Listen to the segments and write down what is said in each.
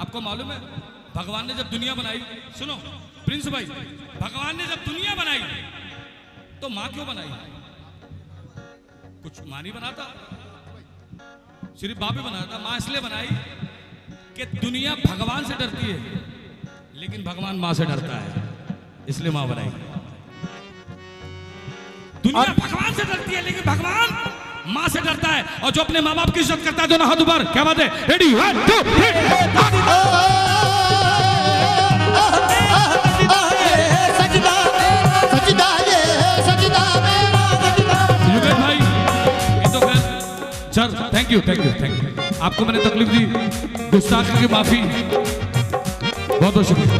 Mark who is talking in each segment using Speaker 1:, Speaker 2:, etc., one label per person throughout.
Speaker 1: आपको मालूम है भगवान ने जब दुनिया बनाई, सुनो प्रिंस भाई, भगवान ने जब दुनिया बनाई तो मां क्यों बनाई? कुछ मां नहीं बनाता, सिर्फ बाप ही बनाता। मां इसलिए बनाई कि दुनिया भगवान से डरती है, लेकिन भगवान मां से डरता है, इसलिए मां बनाई। दुनिया भगवान से डरती है, लेकिन भगवान मां से डरता है। और जो अपने माँ बाप की इज्जत करता है दोनों हाथ ऊपर, क्या बात है? रेडी 1 2 युगेश भाई, ये तो खैर सर, थैंक यू आपको मैंने तकलीफ दी, गुस्ताखी की माफी, बहुत बहुत शुक्रिया।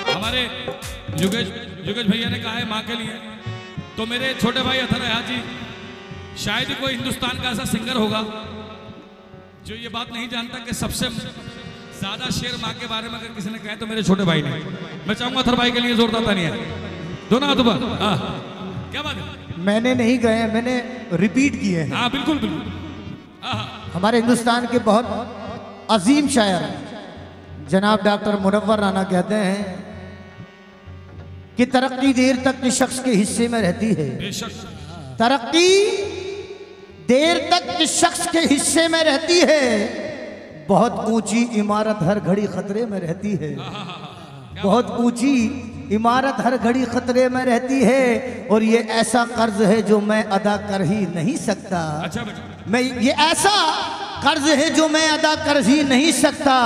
Speaker 1: हमारे युगेश भैया ने कहा है माँ के लिए, तो मेरे छोटे भाई अथर हयात जी, शायद ही कोई हिंदुस्तान का ऐसा सिंगर होगा जो ये बात नहीं जानता कि सबसे ज्यादा शेर माँ के बारे में अगर किसी ने कहा तो मेरे छोटे भाई ने। मैं चाहूंगा अथर भाई के लिए जोरदार तालियां, दोनों हाथ ऊपर। क्या बात है?
Speaker 2: मैंने नहीं गए, मैंने रिपीट किए हैं।
Speaker 1: हाँ बिल्कुल बिल्कुल।
Speaker 2: हमारे हिंदुस्तान के बहुत अजीम शायर जनाब डॉक्टर मुनव्वर राना कहते हैं कि तरक्की देर तक किस शख्स के हिस्से में रहती है, तरक्की देर तक किस शख्स के हिस्से में रहती है, बहुत ऊंची इमारत हर घड़ी खतरे में रहती है, बहुत ऊंची इमारत हर घड़ी खतरे में रहती है, और ये ऐसा कर्ज है जो मैं अदा कर ही नहीं सकता। मैं ये ऐसा कर्ज है जो मैं अदा कर ही नहीं सकता,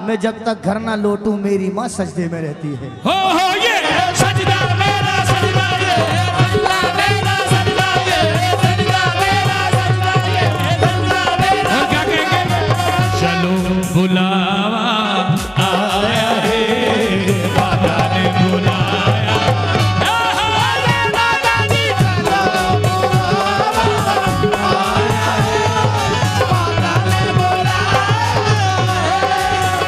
Speaker 2: मैं जब तक घर ना लौटूं मेरी माँ सजदे में रहती है।
Speaker 1: हो ये सजदा मेरा सजदा, ये सजदा मेरा सजदा, ये सजदा मेरा सजदा, ये सजदा मेरा। और क्या कहेंगे? चलो बुलावा आया है, बाबा ने बुलाया, बाबा ने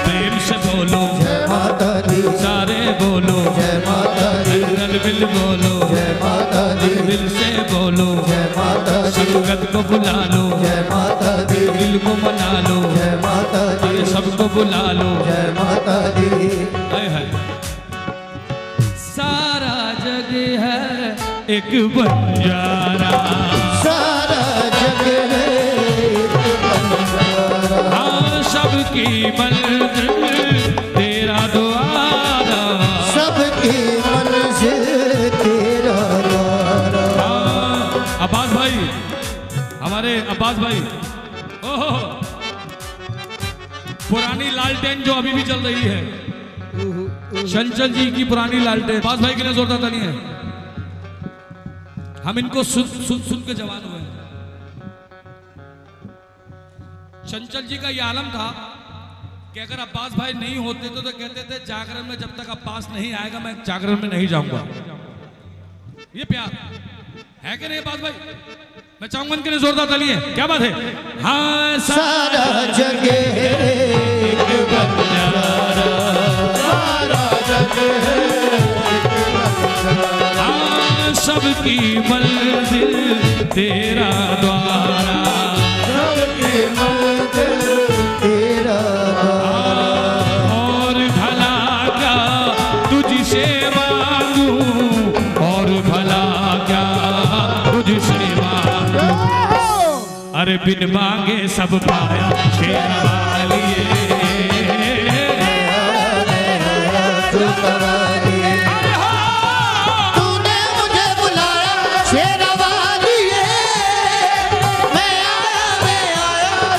Speaker 1: प्रेम से बोलो
Speaker 2: जय माता दी,
Speaker 1: सारे बोलो
Speaker 2: जय माता दी,
Speaker 1: दिल बोलो
Speaker 2: जय माता दी,
Speaker 1: दिल से बोलो
Speaker 2: जय माता दी,
Speaker 1: संगत को बुला लो,
Speaker 2: जय माता दी,
Speaker 1: दिल को मना लो,
Speaker 2: जय माता दी,
Speaker 1: सबको बुला लो,
Speaker 2: जय माता दी।
Speaker 1: हाय हाय। सारा जग है एक बंजारा,
Speaker 2: सारा जग है एक बंजारा,
Speaker 1: हाँ सबकी मंजिल तेरा द्वारा,
Speaker 2: सबकी मंजिल तेरा द्वारा।
Speaker 1: अब्बास भाई, हमारे अब्बास भाई, ओहो पुरानी लालटेन जो अभी भी चल रही है, चंचल जी की पुरानी लालटेन, अब्बास भाई के लिए जोरदार ताली है। हम इनको सुन के जवान हुए। चंचल जी का ये आलम था कि अगर अब्बास भाई नहीं होते तो कहते थे जागरण में जब तक अब्बास नहीं आएगा मैं जागरण में नहीं जाऊंगा। ये प्यार है कि नहीं अब्बास भाई? मैं चाहूंगा इनके लिए जोरदार ताली है। क्या बात है? हाँ
Speaker 2: सारा जग है एक बंजारा, सारा जग है एक बंजारा,
Speaker 1: हाँ सबकी मंजिल तेरा द्वारा,
Speaker 2: सबकी मंजिल तेरा द्वारा।
Speaker 1: और भला क्या तुझसे मांगूं, और भला क्या तुझसे मांगूं, अरे बिन मांगे सब पाया शेरवाली,
Speaker 2: तूने मुझे बुलाया शेरवाली, मैं आया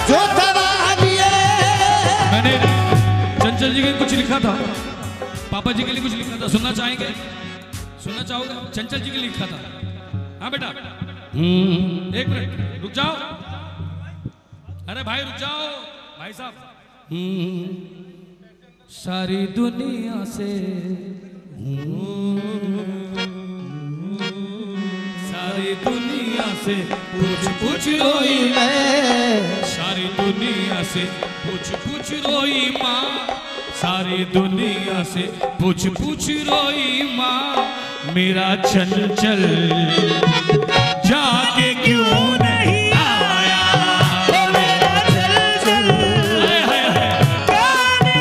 Speaker 2: जो तवाली।
Speaker 1: मैंने चंचल जी के लिए कुछ लिखा था, पापा जी के लिए कुछ लिखा था, सुनना चाहेंगे? सुनना चाहोगे? चंचल जी के लिए लिखा था। हाँ बेटा, एक मिनट रुक जाओ, अरे भाई रुक जाओ भाई साहब। सारी दुनिया से सारी दुनिया से पूछ पूछ रोई मैं, सारी दुनिया से पूछ पूछ रोई माँ, सारी दुनिया से पूछ पूछ रोई माँ, मेरा चंचल जाके क्यों नहीं आया, मेरा चंचल गाने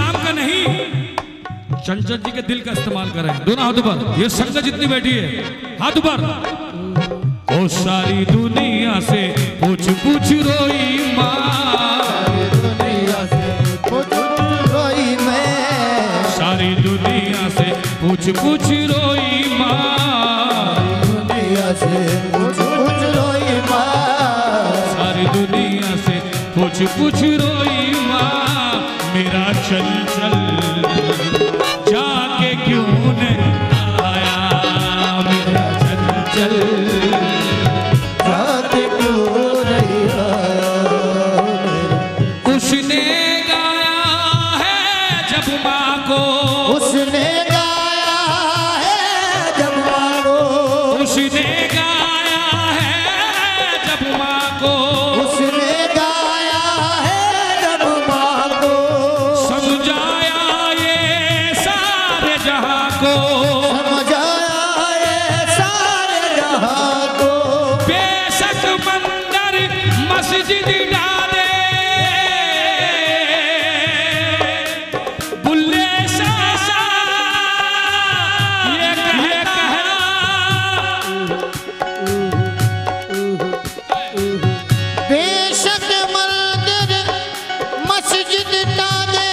Speaker 1: नाम का नहीं, चंचल जी के दिल का इस्तेमाल करें। दोनों हाथ ऊपर, ये संगत जितनी बैठी है हाथ ऊपर। ओ सारी दुनिया से पूछ पूछ रोई माँ,
Speaker 2: दुनिया से पूछ रोई मैं,
Speaker 1: सारी दुनिया से पूछ पूछ रोई माँ,
Speaker 2: दुनिया से पूछ रोई माँ,
Speaker 1: सारी दुनिया से पूछ पूछ रोई माँ। मेरा चंचल जाके क्यों नहीं आया, मेरा चंचल
Speaker 2: जाके क्यों नहीं आया।
Speaker 1: उसने गाया है जब माँ को,
Speaker 2: उसने गाया है जब माँ को,
Speaker 1: उसने गाया है जब माँ को,
Speaker 2: उसने गाया है जब माँ को,
Speaker 1: समझाया ये सारे जहां को,
Speaker 2: समझाया ये सारे जहां को।
Speaker 1: बेशक मंदिर मस्जिद डाले, बुल्ले शाह ये कहना,
Speaker 2: बेशक मंदिर मस्जिद डाले,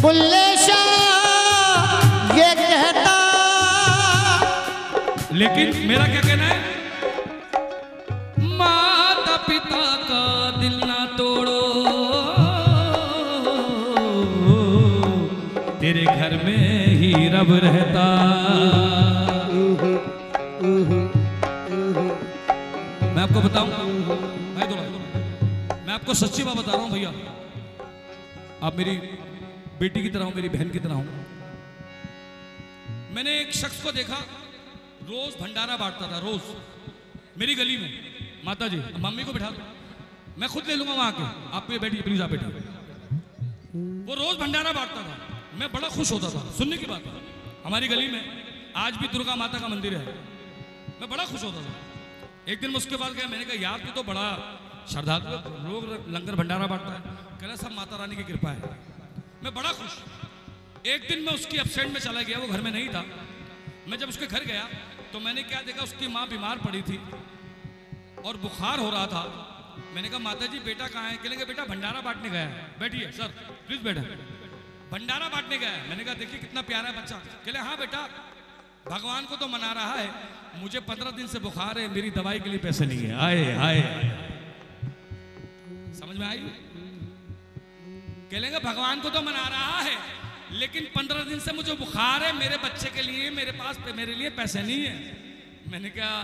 Speaker 2: बुल्ले शाह ये कहता।
Speaker 1: लेकिन मेरा क्या कहना है, माता पिता का दिल ना तोड़ो, तेरे घर में ही रब रहता। मैं आपको बताऊं, मैं आपको सच्ची बात बता रहा हूं भैया, आप मेरी बेटी की तरह हो, मेरी बहन की तरह हो। मैंने एक शख्स को देखा, रोज भंडारा बांटता था, रोज मेरी गली में। माता जी मम्मी को बिठा दो, मैं खुद ले लूंगा वहां के, आप ये बैठिए प्लीज, आप बैठिए। वो रोज भंडारा बांटता था, मैं बड़ा खुश होता था। सुनने की बात है, हमारी गली में आज भी दुर्गा माता का मंदिर है, मैं बड़ा खुश होता था। एक दिन मैं उसके पास गया, मैंने कहा यार तू तो बड़ा श्रद्धालु, लोग लंगर भंडारा बांटता है। कह रहा सब माता रानी की कृपा है। मैं बड़ा खुश। एक दिन मैं उसकी एब्सेंट में चला गया, वो घर में नहीं था। मैं जब उसके घर गया तो मैंने क्या देखा, उसकी माँ बीमार पड़ी थी और बुखार हो रहा था। मैंने कहा माता जी बेटा कहाँ है? कहने बेटा भंडारा बांटने गया है। बैठिए सर प्लीज बैठा, भंडारा बांटने गया है। मैंने कहा देखिए कितना प्यारा है बच्चा। कहले हाँ बेटा भगवान को तो मना रहा है, मुझे 15 दिन से बुखार है, मेरी दवाई के लिए पैसे नहीं है। आए आए समझ में आई? कहेंगे भगवान को तो मना रहा है लेकिन 15 दिन से मुझे बुखार है, मेरे बच्चे के लिए मेरे पास मेरे लिए पैसे नहीं है। मैंने कहा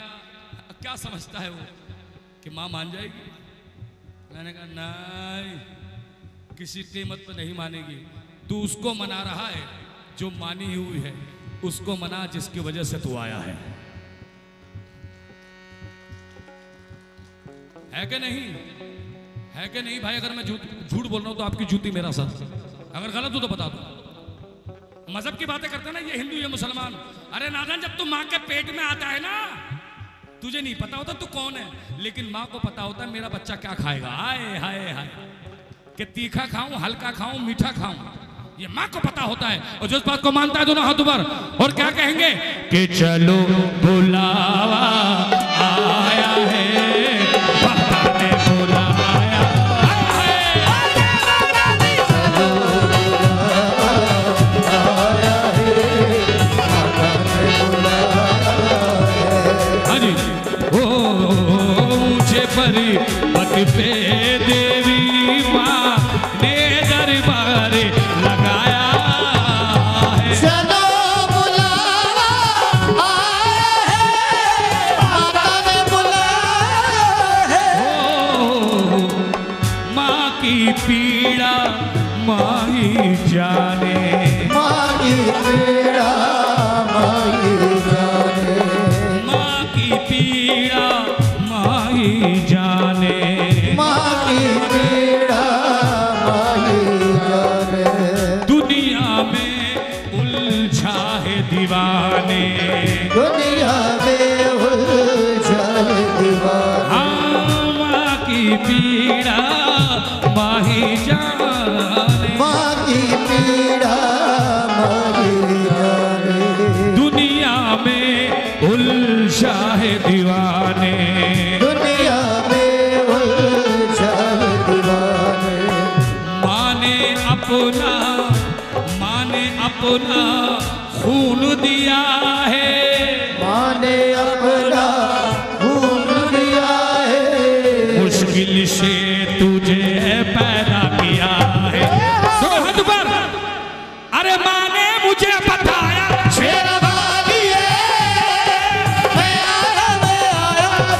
Speaker 1: क्या समझता है वो कि माँ मान जाएगी? मैंने कहा नहीं, किसी कीमत पर नहीं मानेगी। तू उसको मना रहा है जो मानी हुई है, उसको मना जिसकी वजह से तू आया है कि नहीं? है कि नहीं भाई? अगर मैं झूठ बोल रहा हूं तो आपकी जूती मेरा सर, अगर गलत हो तो बता दो। मजहब की बातें करते ना, ये हिंदू ये मुसलमान। अरे नादान, जब तू माँ के पेट में आता है ना, तुझे नहीं पता होता तू कौन है, लेकिन माँ को पता होता है मेरा बच्चा क्या खाएगा। हाय हाय हाय, कि तीखा खाऊं, हल्का खाऊं, मीठा खाऊं, ये माँ को पता होता है। और जो इस बात को मानता है दोनों हाथ ऊपर और क्या कहेंगे कि चलो बुलावा आया है, बाबा ने बुलाया परी पत पे देवी माँ ने दरबार लगाया है।
Speaker 2: चलो बुलावा आया है, माता ने बुलाया है।
Speaker 1: माँ की पीड़ा माँ ही जाने,
Speaker 2: माँ की पीड़ा माँ ही जाने,
Speaker 1: माँ की पीड़ा जाने,
Speaker 2: माँ की पीड़ा माँ ही जाने।
Speaker 1: दुनिया में उलझा है दीवाने,
Speaker 2: दुनिया में उलझा है दीवाने।
Speaker 1: हाँ माँ की पीड़ा माँ ही जाने,
Speaker 2: माँ
Speaker 1: माँ ने अपना खून दिया है,
Speaker 2: माँ ने अपना खून दिया है,
Speaker 1: मुश्किल से तुझे पैदा किया है। दोनों हाथ ऊपर। अरे माँ ने मुझे बताया शेरवाली
Speaker 2: मैं आया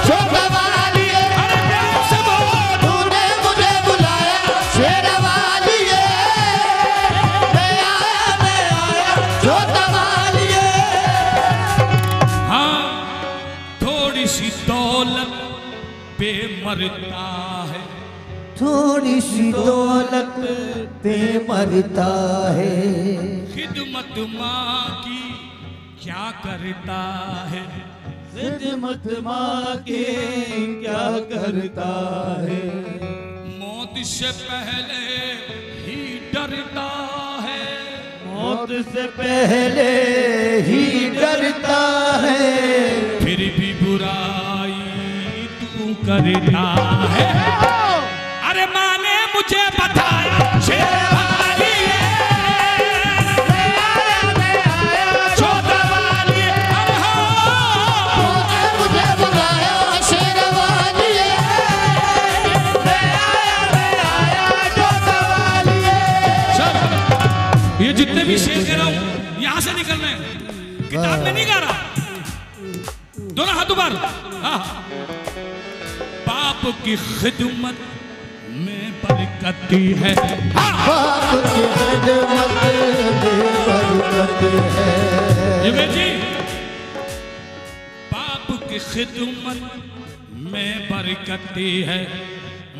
Speaker 2: छोटवाली,
Speaker 1: अरे प्यार से बोल।
Speaker 2: तूने मुझे बुलाया शेरवाली, मैं आया छोटवाली।
Speaker 1: हाँ, थोड़ी सी दौलत पे मरता है,
Speaker 2: थोड़ी सी दौलत पे मरता है,
Speaker 1: खिदमत माँ की क्या करता है,
Speaker 2: खिदमत माँ के क्या करता है,
Speaker 1: मौत से पहले ही डरता है,
Speaker 2: मौत से पहले ही डरता है,
Speaker 1: फिर भी बुराई तू करता है। अरे माँ ने मुझे बताया शेरवाली छोटवाली, अरे हाँ,
Speaker 2: मुझे बुलाया शेरवाली, मैं आया छोटवाली।
Speaker 1: सर, ये जितने भी शेर कह रहा हूं यहां से निकलना है, किताब में नहीं गा रहा। दोनों हाथ ऊपर। हाँ, बाप की खिदमत में बरकत है, हाँ,
Speaker 2: बाप की खिदमत में बरकत है,
Speaker 1: ये जी, बाप की खिदमत में बरकत है,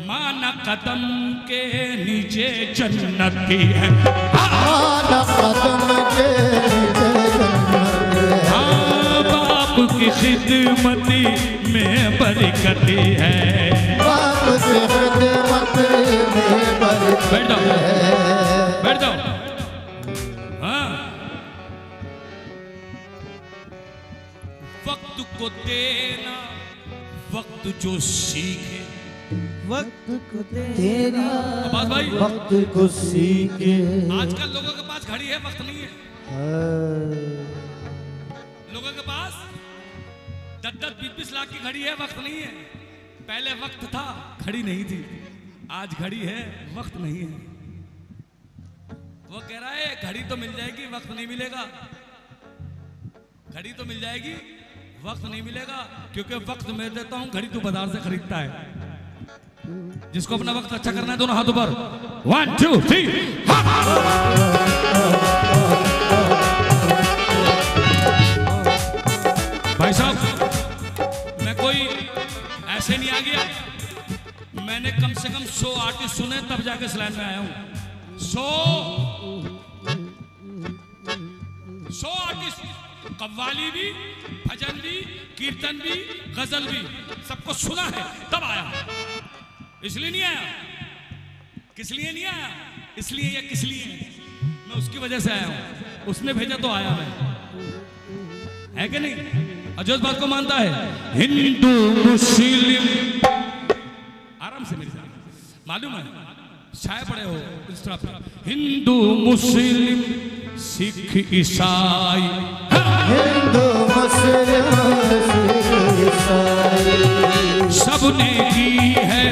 Speaker 1: माना कदम के नीचे जन्नती है,
Speaker 2: माना कदम के जन्नत है,
Speaker 1: हाँ, बाप की खिदमत में बरकत है।
Speaker 2: बाप की खिदमत में बरकत
Speaker 1: बैठ जाओ,
Speaker 2: है।
Speaker 1: बैठ जाओ। हाँ, वक्त को देना, वक्त जो सीखे,
Speaker 2: वक्त को तेरा
Speaker 1: आवाज भाई,
Speaker 2: वक्त को सीखे,
Speaker 1: आजकल लोगों के पास घड़ी है, वक्त नहीं है। लोगों के पास 10-10, 20-20 लाख की घड़ी है, वक्त नहीं है। पहले वक्त था, घड़ी नहीं थी। आज घड़ी है, वक्त नहीं है। वो कह रहा है घड़ी तो मिल जाएगी, वक्त नहीं मिलेगा। घड़ी तो मिल जाएगी, वक्त नहीं मिलेगा, क्योंकि वक्त मैं देता हूं, घड़ी तो बाजार से खरीदता है। जिसको अपना वक्त अच्छा करना है, दोनों हाथों पर 1 2 3 भाई साहब, मैं कोई ऐसे नहीं आ गया, मैंने कम से कम 100 आर्टिस्ट सुने तब जाके इस लाइन में आया हूं। 100 आर्टिस्ट, कव्वाली भी, भजन भी, कीर्तन भी, गजल भी, सबको सुना है तब आया। इसलिए नहीं आया। किस लिए नहीं आया? इसलिए या किस लिए? मैं उसकी वजह से आया हूं। उसने भेजा तो आया मैं, है कि नहीं? अजोस बात को मानता है। हिंदू मुस्लिम, आराम से मेरे साथ, मालूम है छाए पड़े हो इस तरह पे। हिंदू मुस्लिम सिख ईसाई,
Speaker 2: हिंदू मुस्लिम सिख ईसाई,
Speaker 1: सबने की है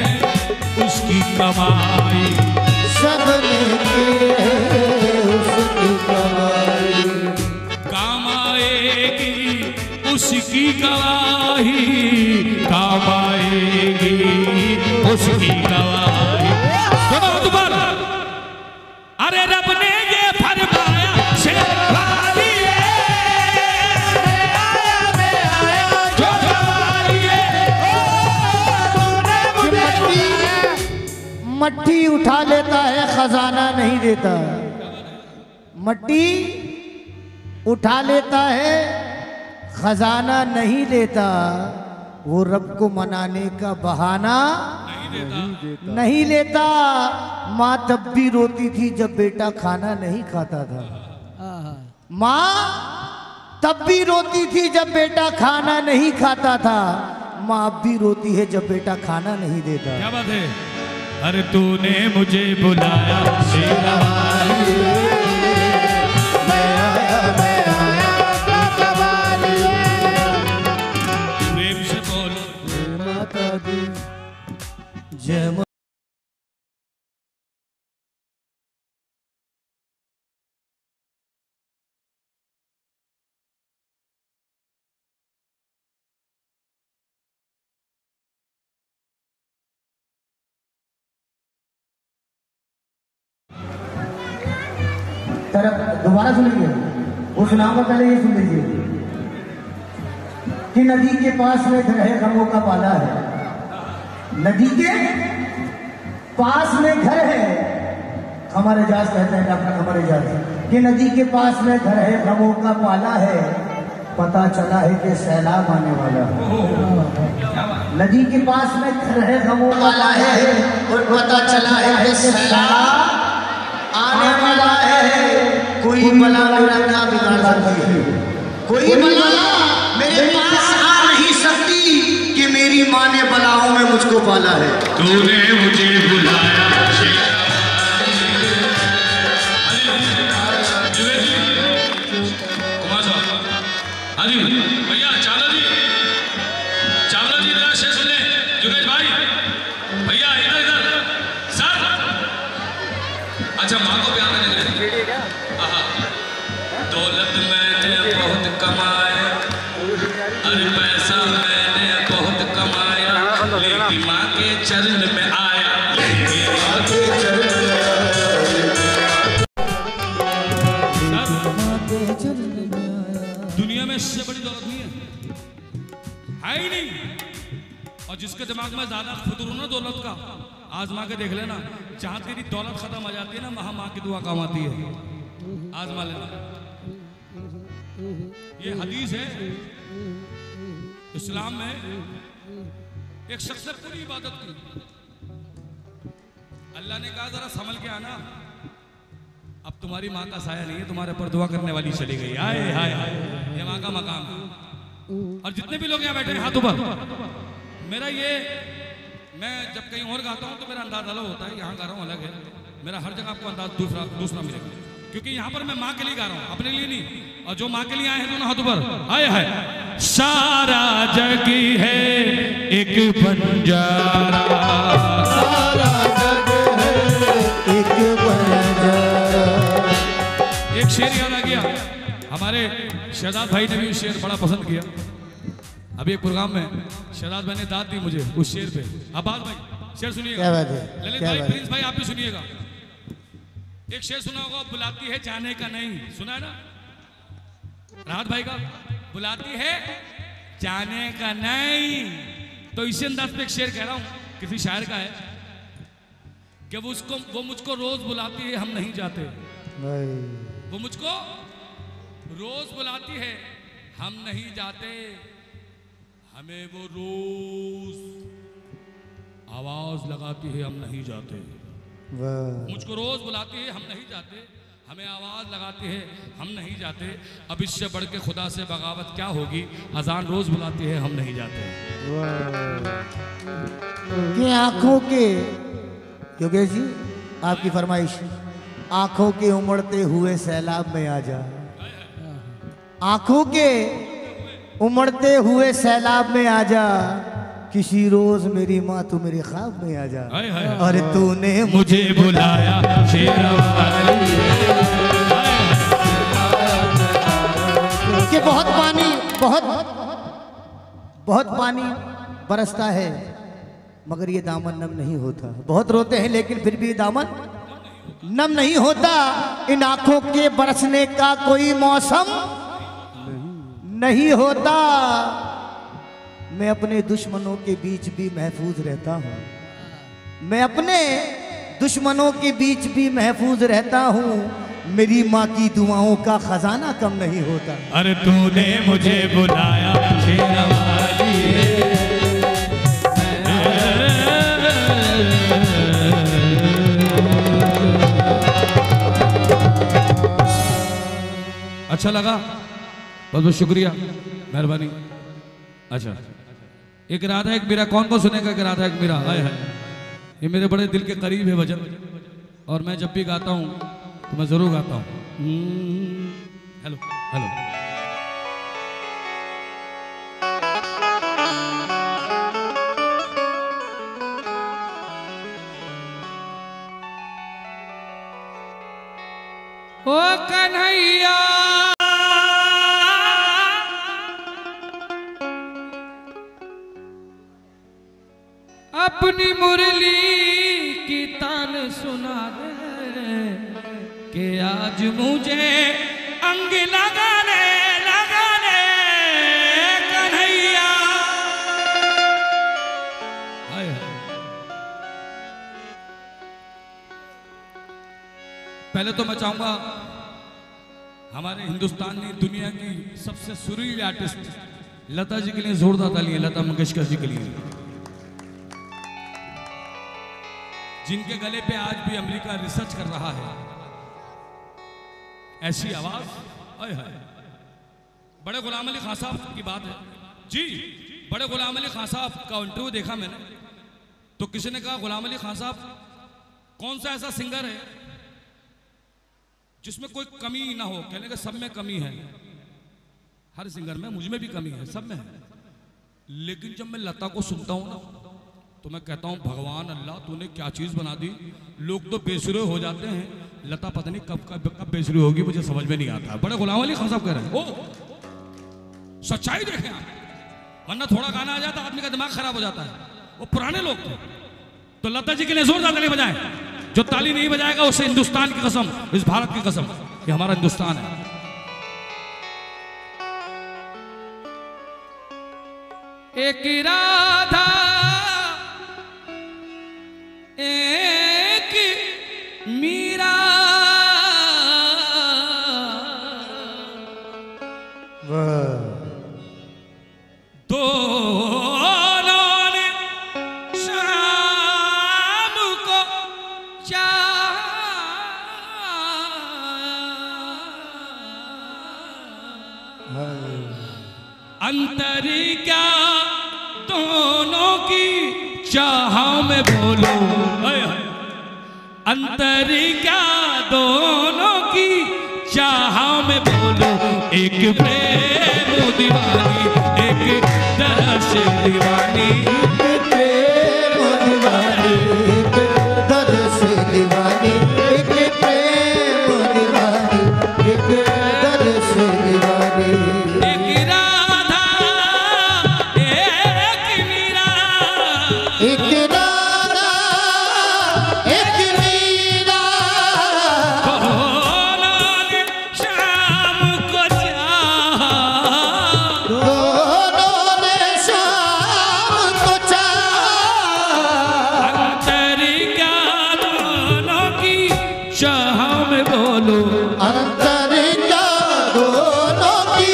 Speaker 1: उसकी कमाई,
Speaker 2: सबने की है उसकी कमाई,
Speaker 1: काम आएगी उसकी गवाही, काम आएगी उसकी गवाही। अरे रब ने ये फरमाया शेरवाली
Speaker 2: मट्टी उठा लेता है, खजाना नहीं देता। मट्टी उठा लेता है, खजाना नहीं देता। वो रब को मनाने का बहाना नहीं लेता। माँ तब भी रोती थी जब बेटा खाना नहीं खाता था। माँ तब भी रोती थी जब बेटा खाना नहीं खाता था। माँ अब भी रोती है जब बेटा खाना नहीं देता।
Speaker 1: क्या बात है? अरे तूने मुझे बुलाया शेरा वाली,
Speaker 2: मैं आया
Speaker 1: प्रेम से बोलो
Speaker 2: माता दी जय। तरफ दोबारा सुनेंगे, वो सुनाऊंगा, पहले ये सुन लीजिए कि नदी के पास में घर है गमों का पाला है, नदी के पास में घर है, हमारे जाज कहते हैं डॉक्टर हमारे जाज कि नदी के पास में घर है गमों का पाला है, पता चला है कि सैलाब आने वाला है। नदी के पास में घर है गमों का पाला है और पता चला है कि सैलाब आने वाला है। कोई बला मेरा क्या बिगाड़ सकती है, कोई बला मेरे पास आ नहीं सकती कि मेरी माँ ने बलाओं में मुझको पाला है।
Speaker 1: तूने मुझे बुलाया हाजी भैया, चावला जी जरा शेर सुने, जुगेश भाई भैया इधर इधर सर। अच्छा माँ को प्यार करने दौलत मैंने बहुत कमाया, अरे पैसा मैंने बहुत कमाया, लेकिन माँ के चरण में आया, लेकिन माँ के चरण में दुनिया में इससे बड़ी दौलत नहीं है ही नहीं। और जिसके दिमाग में ज्यादा खुद ना दौलत का, आजमा के देख लेना, जहां तेरी दौलत खत्म हो जाती है ना, वहां माँ की दुआ काम आती है। आजमा लेना, ये हदीस है इस्लाम में। एक शख्स ने पूरी इबादत की, अल्लाह ने कहा जरा संभल के आना, अब तुम्हारी माँ का साया नहीं है, तुम्हारे पर दुआ करने वाली चली गई। आए हाय हाय, ये माँ का मकाम है। और जितने भी लोग यहाँ बैठे हैं हाथों पर, मेरा ये, मैं जब कहीं और गाता हूँ तो मेरा अंदाज अलग होता है, यहाँ गा रहा हूँ अलग है मेरा, हर जगह आपको अंदाज दूसरा मिलेगा, क्योंकि यहाँ पर मैं माँ के लिए गा रहा हूँ, अपने लिए नहीं। और जो माँ के लिए आए हैं दोनों हाथों पर आए हैं। सारा जग है एक बंजारा,
Speaker 2: सारा जग है एक बंजारा।
Speaker 1: एक शेर याद आ गया, हमारे शहजाद भाई ने भी शेर बड़ा पसंद किया। अभी एक प्रोग्राम में शहजाद भाई ने दाद दी मुझे उस शेर पे। अब्बास भाई शेर सुनिएगा,
Speaker 2: क्या बात है,
Speaker 1: ललित
Speaker 2: क्या
Speaker 1: भाई,
Speaker 2: बात
Speaker 1: प्रिंस भाई आप भी सुनिएगा। एक शेर सुना होगा, बुलाती है जाने का नहीं, सुना है ना राहत भाई का, बुलाती है जाने का नहीं। तो इसी अंदाज पे एक शेर कह रहा हूं, किसी शायर का है कि वो मुझको रोज बुलाती है, हम नहीं जाते। वो मुझको रोज बुलाती है, हम नहीं जाते, हमें वो रोज आवाज लगाती है, हम नहीं जाते। मुझको रोज बुलाती है, हम नहीं जाते, हमें आवाज लगाती है, हम नहीं जाते। अब इससे बढ़ के खुदा से बगावत क्या होगी, अजान रोज बुलाती है, हम नहीं जाते।
Speaker 2: कि आंखों के, योगेश जी आपकी फरमाइश, आंखों के उमड़ते हुए सैलाब में आ जा, आंखों के उमड़ते हुए सैलाब में आ जा, किसी रोज मेरी माँ तू मेरे ख्वाब में आ जा। अरे तूने
Speaker 1: मुझे बुलाया शेरा वाली,
Speaker 2: कि बहुत पानी बरसता है मगर ये दामन नम नहीं होता। बहुत रोते हैं लेकिन फिर भी दामन नम नहीं होता। इन आंखों के बरसने का कोई मौसम नहीं होता। मैं अपने दुश्मनों के बीच भी महफूज रहता हूँ, मैं अपने दुश्मनों के बीच भी महफूज रहता हूँ। मेरी माँ की दुआओं का खजाना कम नहीं होता।
Speaker 1: अरे तूने मुझे बुलाया शेरा वाली, अच्छा लगा, बहुत बहुत शुक्रिया, मेहरबानी। अच्छा एक राधा एक मीरा, कौन कौन सुनेगा कि राधा एक मीरा? आए है ये मेरे बड़े दिल के करीब है भजन, और मैं जब भी गाता हूँ तो मैं ज़रूर गाता हूँ। Hello hello. ओ कन्हैया अपनी मुरली की तान सुना दे कि आज मुझे अंग लगाने कन्हैया। पहले तो मैं चाहूंगा हमारे हिंदुस्तानी दुनिया की सबसे सुरीली आर्टिस्ट लता जी के लिए जोरदार तालियां, लता मंगेशकर जी के लिए, जिनके गले पे आज भी अमेरिका रिसर्च कर रहा है। ऐसी आवाज, हाय हाय। बड़े गुलाम अली खान साहब की बात है जी। बड़े गुलाम अली खान साहब का इंटरव्यू देखा मैंने, तो किसी ने कहा गुलाम अली खान साहब कौन सा ऐसा सिंगर है जिसमें कोई कमी ना हो। कहने का सब में कमी है, हर सिंगर में, मुझ में भी कमी है, सब में है। लेकिन जब मैं लता को सुनता हूं ना तो मैं कहता हूं भगवान अल्लाह तूने क्या चीज बना दी। लोग तो बेसुरे हो जाते हैं, लता पता नहीं कब बेसुरी होगी, मुझे समझ में नहीं आता। बड़े गुलाम अली खान साहब कह रहे हैं, ओ सच्चाई देखें आप, वरना थोड़ा गाना आ जाता आदमी का दिमाग खराब हो जाता है। वो पुराने लोग थे। तो लता जी के लिए जोरदार ताली बजाएं। जो ताली नहीं बजाएगा उसे हिंदुस्तान की कसम, इस भारत की कसम, ये हमारा हिंदुस्तान है। एक राधा एक मीरा, दोनों ने शाम को अंतर क्या दोनों की चाह में बोलो, अंतर क्या दोनों की चाह में बोलो। एक प्रेम दीवानी एक दर्श दीवानी,
Speaker 2: एक प्रेम दीवानी एक दर्श दीवानी, एक प्रेम दीवानी एक दर्श दीवानी।
Speaker 1: एक राधा एक मीरा,
Speaker 2: एक राधा एक मीरा,
Speaker 1: दोनों ने शाम को चाहा,
Speaker 2: दोनों ने शाम को चाहा।
Speaker 1: अंतर क्या दोनों की चाह में बोलो।
Speaker 2: अंतर क्या दोनों की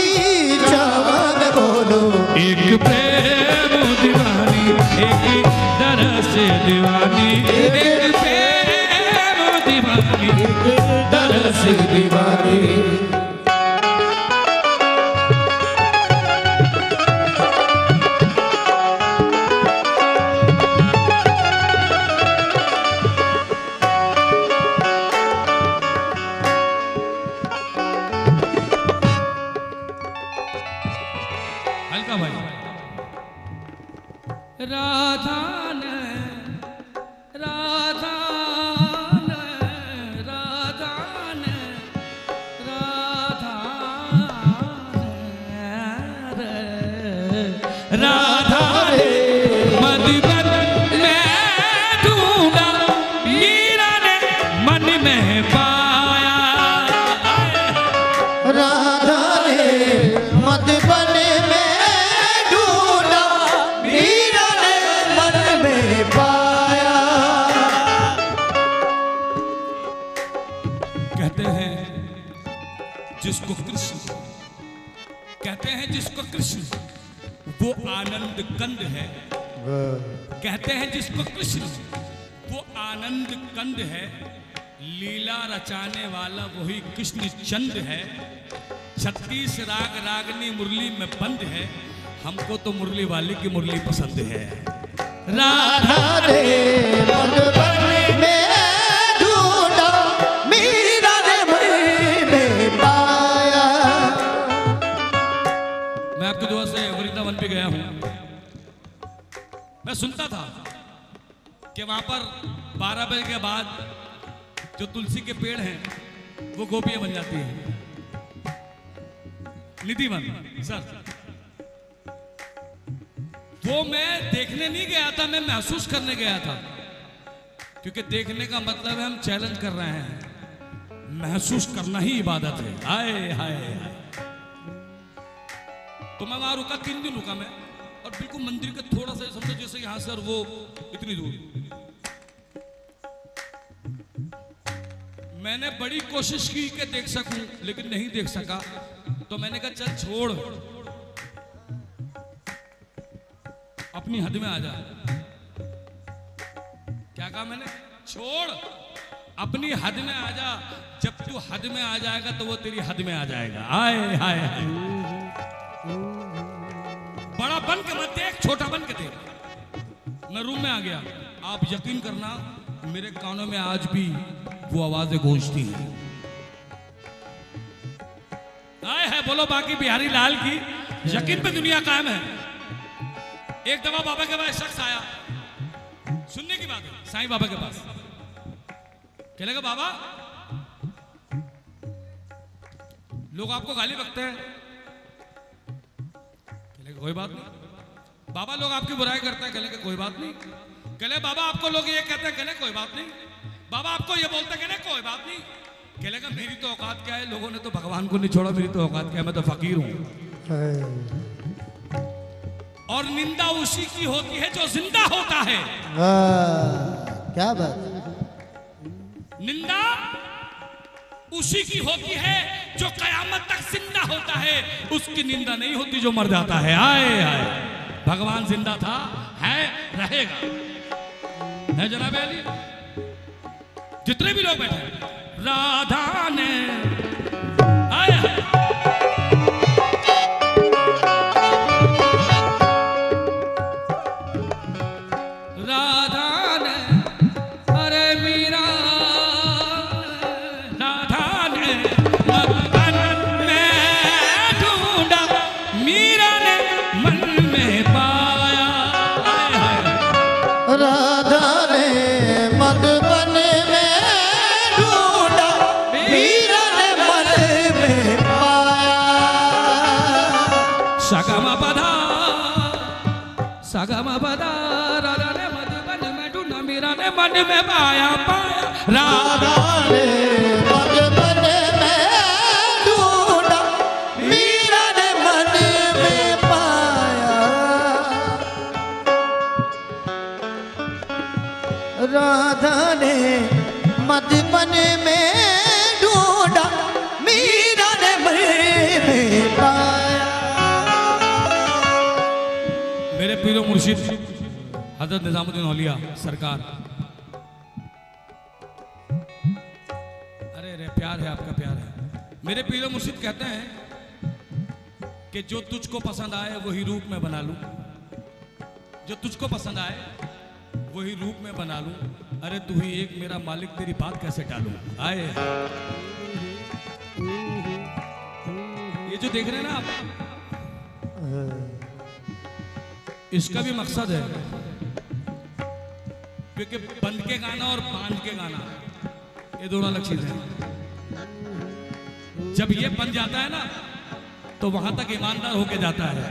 Speaker 2: चाह में बोलो।
Speaker 1: एक प्रेम दीवानी एक दरस दीवानी, एक प्रेम दीवानी
Speaker 2: दर्श दीवानी।
Speaker 1: हल्का भाई। राधा ने राधा ने राधा ने राधा ने राधा ने मधुबन में ढूंढा, मीरा ने मन में पाया।
Speaker 2: राधा ने मधुबन में ढूंढा, मीरा ने मन में पाया।
Speaker 1: कहते हैं जिसको कृष्ण, कहते हैं जिसको कृष्ण वो आनंद कंद है। कहते हैं जिसको कृष्ण वो आनंद कंद है। लीला रचाने वाला वही कृष्ण चंद है। 36 राग रागनी मुरली में बंद है। हमको तो मुरली वाले की मुरली पसंद है।
Speaker 2: राधा ने मधुबन में ढूंढा, मीरा ने मन में पाया।
Speaker 1: मैं आपकी दुआ से वृंदावन पे गया हूं। मैं सुनता था कि वहां पर 12 बजे के बाद जो तुलसी के पेड़ हैं वो गोपियां बन जाती हैं। निधिवन सर, वो मैं देखने नहीं गया था, मैं महसूस करने गया था। क्योंकि देखने का मतलब है हम चैलेंज कर रहे हैं, महसूस करना ही इबादत है। हाय हाय हाय। तो मैं वहां रुका, 3 दिन रुका मैं, और बिल्कुल मंदिर के थोड़ा सा समझो जैसे यहां से और वो इतनी दूर। मैंने बड़ी कोशिश की कि देख सकूं, लेकिन नहीं देख सका। तो मैंने कहा चल छोड़, अपनी हद में आ जा। क्या कहा मैंने? छोड़, अपनी हद में आ जा। जब तू हद में आ जाएगा तो वो तेरी हद में आ जाएगा। आए हाय हाय। बड़ा बन के मत देख, छोटा बन के देख। मैं रूम में आ गया। आप यकीन करना, मेरे कानों में आज भी वो आवाजें गूंजती हैं। आए है, बोलो बाकी बिहारी लाल की यकीन पे दुनिया कायम है। एक दफा बाबा के पास शख्स आया, सुनने की बात है, साईं बाबा के पास। कहने लगा बाबा, लोग आपको गाली बकते हैं। कहने कोई बात नहीं। बाबा लोग आपकी बुराई करते हैं। कहने कोई बात नहीं। कहले बाबा आपको लोग ये कहते हैं। कहने कोई बात नहीं। बाबा आपको ये बोलते हैं। कहने कोई बात नहीं। कहलेगा मेरी तो औकात क्या है, लोगों ने तो भगवान को नहीं छोड़ा, मेरी तो औकात क्या है, मैं तो फकीर हूं। और निंदा उसी की होती है जो जिंदा होता है।
Speaker 2: क्या बात।
Speaker 1: निंदा उसी की होती है जो कयामत तक जिंदा होता है। उसकी निंदा नहीं होती जो मर जाता है। आए आए, भगवान जिंदा था, है, रहेगा। है जनाब अली, जितने भी लोग बैठे, राधा ने आया राधा ने, अरे मीरा, राधा ने मधुबन में ढूंढा, मीरा ने मन में पाया।
Speaker 2: राधा ने मधुबन में ढूंढा, मीरा ने मन में पाया।
Speaker 1: सगम पधा, सगम पधा, राधा ने मधुबन में ढूंढा, मीरा ने मन में पाया पाया।
Speaker 2: राधा ने मधुबन में ढूंढा, मीरा ने मन में पाया। राधा ने मधुबन में ढूंढा, मीरा ने मन में पाया।
Speaker 1: मेरे पीरो मुर्शिद हजरत निजामुद्दीन औलिया सरकार, अरे रे प्यार है आपका, प्यार है। मेरे पीरो मुर्शिद कहते हैं कि जो तुझको पसंद आए वही रूप में बना लूं, जो तुझको पसंद आए वही रूप में बना लूं। अरे तू ही एक मेरा मालिक, तेरी बात कैसे टालूं। आए, ये जो देख रहे हैं ना आप, इसका भी मकसद है। क्योंकि बंद के गाना और बांध के गाना, ये दोनों अलग चीजें हैं। जब ये बन जाता है ना, तो वहां तक ईमानदार होके जाता है।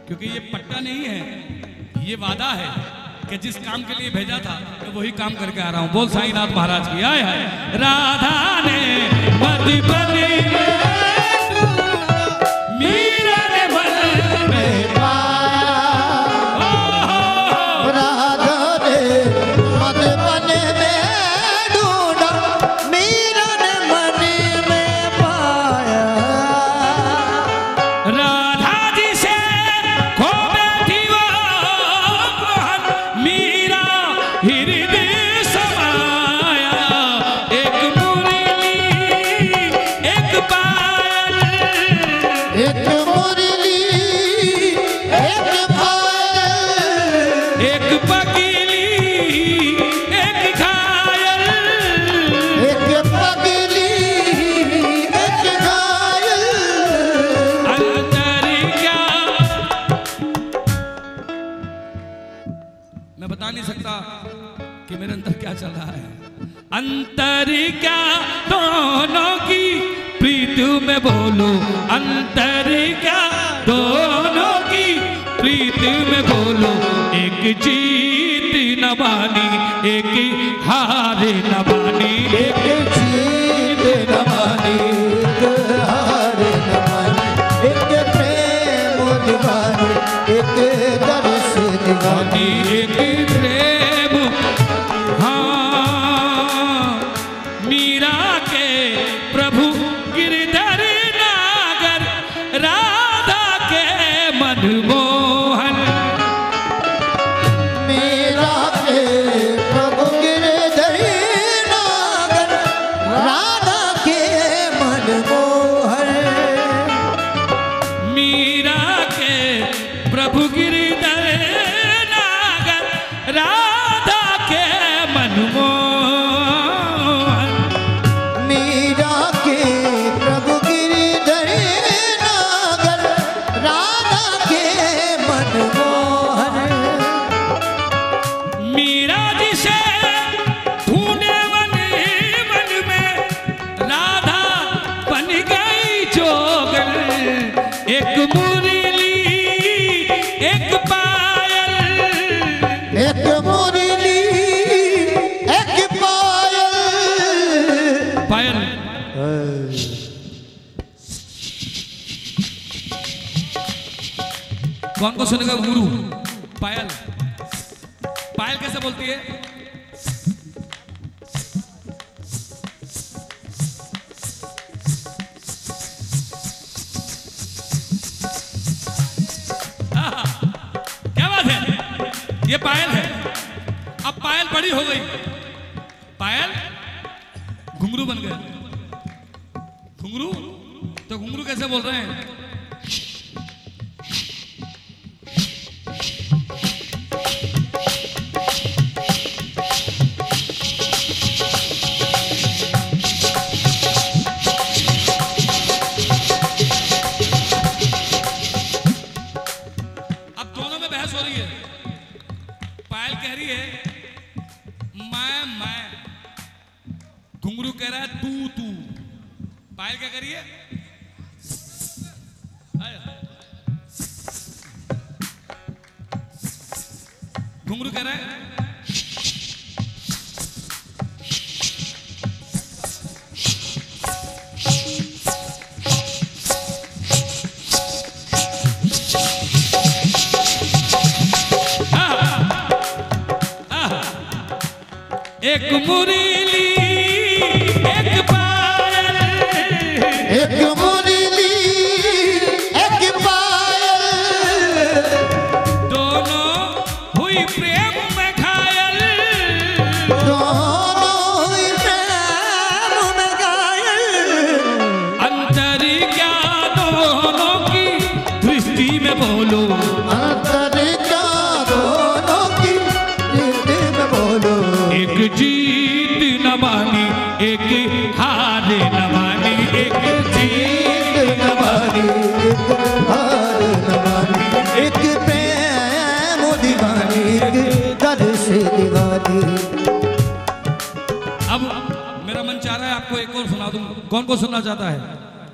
Speaker 1: क्योंकि ये पट्टा नहीं है, ये वादा है कि जिस काम के लिए भेजा था मैं वही काम करके आ रहा हूं। बोल साईनाथ महाराज की। आए हाय। राधा ने मधुबन मीरा ने मन में
Speaker 2: पाया। राधा ने मधुबन में ढूंढा, मीरा ने मन में पाया।
Speaker 1: राधा जी से खो बैठी वो मोहन, मीरा हृदय समाया। एक मुरली अंतर क्या दोनों की प्रीत में बोलो, अंतर क्या दोनों की प्रीत में बोलो। एक जीत न मानी एक हार न मानी,
Speaker 2: एक जीत न मानी एक हार न मानी, एक प्रेम दीवानी एक दर्श दीवानी,
Speaker 1: एक प्रेम। हाँ मीरा के प्रभु गिरधर नागर, राधा के मनमोहन।
Speaker 2: मीरा के प्रभु गिरधर नागर, राधा के मनमोहन।
Speaker 1: मीरा के प्रभु गिरधर नागर, राधा के मनमोहन।
Speaker 2: मीरा के प्रभु गिरधर नागर, राधा के मनमोहन।
Speaker 1: मीरा जिसे ढूंढे वन वन में, राधा बन गई जोगन। एक मुरली एक पायल,
Speaker 2: एक मुरली एक पायल।
Speaker 1: पायल कौन को सुनेगा गुरु? पायल, पायल कैसे बोलती है? क्या बात है, ये पायल है। अब पायल बड़ी हो गई, पायल घुंघरू बन गए। घुंघरू तो घुंघरू कैसे बोल रहे हैं? अब दोनों में बहस हो रही है। पायल कह रही है मैं, घुंघरू कह रहा है तू। पायल क्या कह रही है? घुंघरू कह रहा है एक मुरली एक पायल,
Speaker 2: एक मुरली एक पायल।
Speaker 1: दोनों हुई प्रेम में घायल।
Speaker 2: दोनों हुई प्रेम में घायल।
Speaker 1: अंतर क्या दोनों की दृष्टि में बोलो,
Speaker 2: अंतर क्या दोनों की दृष्टि में बोलो।
Speaker 1: एक जीत न मानी एक हार न मानी, एक जीत
Speaker 2: न मानी एक हार न मानी, एक प्रेम दीवानी एक दर्श दीवानी।
Speaker 1: अब मेरा मन चाह रहा है आपको एक और सुना दूं। कौन को सुनना चाहता है?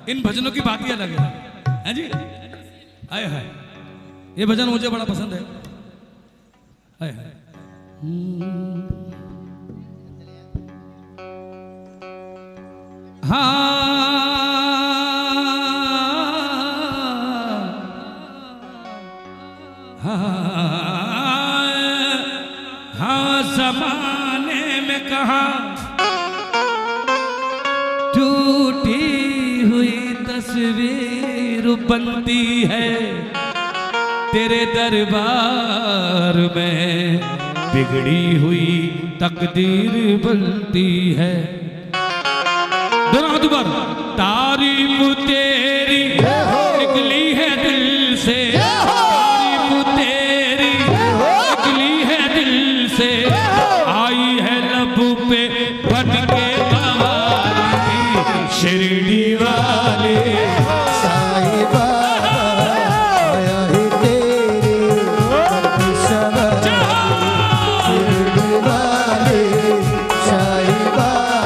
Speaker 1: इन भजनों की बात ही अलग है जी। आए हाय, ये भजन मुझे बड़ा पसंद है। आए हाय। हाँ ज़माने में कहा टूटी हुई तस्वीर बनती है, तेरे दरबार में बिगड़ी हुई तकदीर बनती है। दोनों हाथ ऊपर। तारीफ तेरी निकली है दिल से, तारीफ तेरी निकली है दिल से, आई है लब पे बन के कवाली शिरडी वाले।
Speaker 2: साईं बाबा आया है तेरे दर पे सवारी, शिरडी वाले साईं बाबा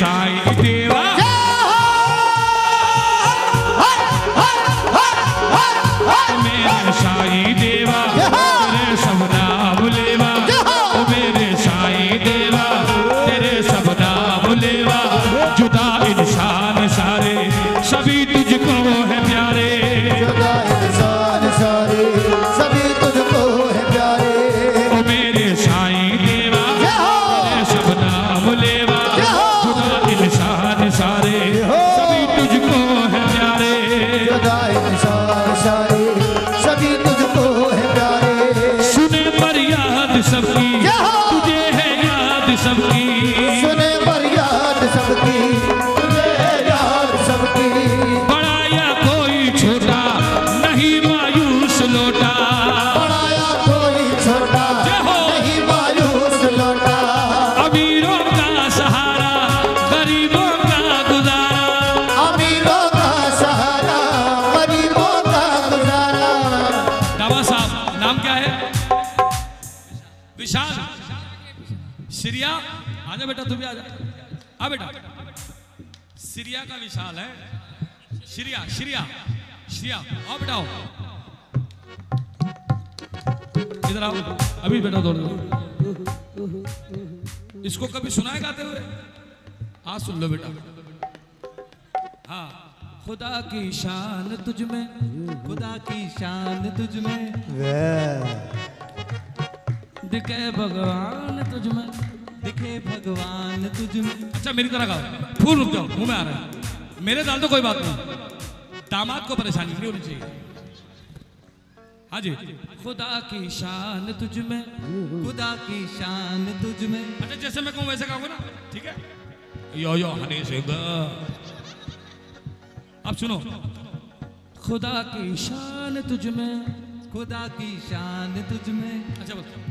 Speaker 1: साईं देवा मेरे साईं देवा तेरे सब नाम लेवा ओ मेरे साईं देवा तेरे सब नाम लेवा जुदा इंसान सारे सभी तुझको है प्यारे
Speaker 2: जुदा इंसान सारे सभी तुझको है प्यारे
Speaker 1: ओ मेरे साईं देवा तेरे सब नाम लेवा जुदा इंसान सारे सभी तुझको है प्यारे
Speaker 2: जुदा इंसान सारे सभी तुझको है प्यारे
Speaker 1: सुने पर याद सबकी तुझे है याद सबकी
Speaker 2: सुने पर याद सबकी तुझे है याद सबकी
Speaker 1: बड़ा या कोई छोटा नहीं मायूस लोटा
Speaker 2: बड़ा या कोई छोटा नहीं मायूस लौटा
Speaker 1: अमीरों का सहारा गरीबों का गुजारा
Speaker 2: अमीरों का सहारा गरीबों का गुजारा
Speaker 1: दावा साहब नाम क्या है विशाल सीरिया आजा बेटा तू भी आजा आ बेटा सीरिया का विशाल है सीरिया सीरिया सीरिया आओ बेटा आओ इधर आओ अभी बेटा दौड़ इसको कभी सुना है गाते हुए आज सुन लो बेटा हाँ खुदा की शान तुझ में खुदा की शान तुझ में दिखे भगवान तुझ में दिखे भगवान तुझ में अच्छा मेरी तरह गाओ फूल रुक जाओ मुंह में आ रहा है मेरे दाल तो कोई बात नहीं दामाद को परेशानी नहीं होनी चाहिए हाँ जी खुदा की शान तुझ में खुदा की शान तुझ में अच्छा जैसे मैं कहूँ वैसे गाओगे ना ठीक है यो यो हनी सिंह अब सुनो खुदा की शान तुझ में खुदा की शान तुझ में अच्छा बोलो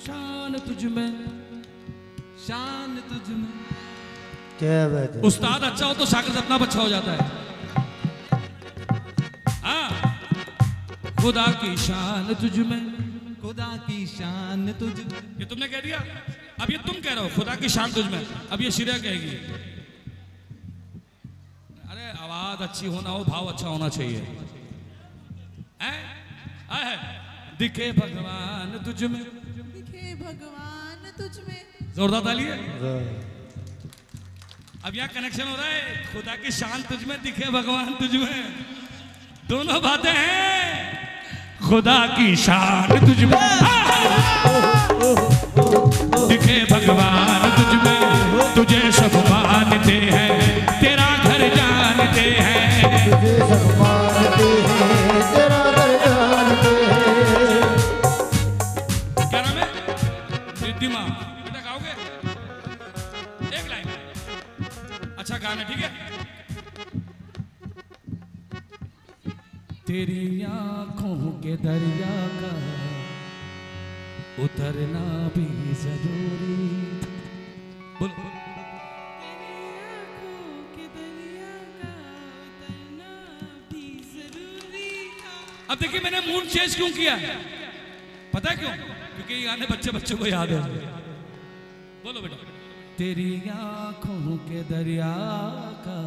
Speaker 1: शान तुझ में शान तुझ में
Speaker 2: क्या बात है
Speaker 1: उस्ताद अच्छा हो तो शागिर्द अपना बच्चा हो जाता है हाँ खुदा की शान तुझ में खुदा की शान तुझ ये तुमने कह दिया अब ये तुम कह रहे हो खुदा की शान तुझ में अब ये शिरिया कहेगी अरे आवाज अच्छी होना हो भाव अच्छा होना चाहिए है? दिखे भगवान तुझ में
Speaker 3: दिखे भगवान तुझ में
Speaker 1: जोरदार तालिए अब यहाँ कनेक्शन हो रहा है खुदा की शान तुझ में दिखे भगवान तुझ में दोनों बातें हैं खुदा की शान तुझ में दिखे भगवान तुझ में तुझे सब मानते हैं तेरा घर जानते हैं
Speaker 2: तुझे सब मानते हैं तेरा घर जानते हैं
Speaker 1: क्या नाम है रिद्धिमा बेटा गाओगे एक लाइन अच्छा गाना ठीक है तेरी आंखों के दरिया का उतरना भी जरूरी बोलो
Speaker 3: तेरी आंखों के दरिया का उतरना भी जरूरी था।
Speaker 1: अब देखिए मैंने मूड चेंज क्यों किया पता है क्यों क्योंकि ये गाने बच्चे बच्चे को याद है बोलो बेटा तेरी आंखों के दरिया का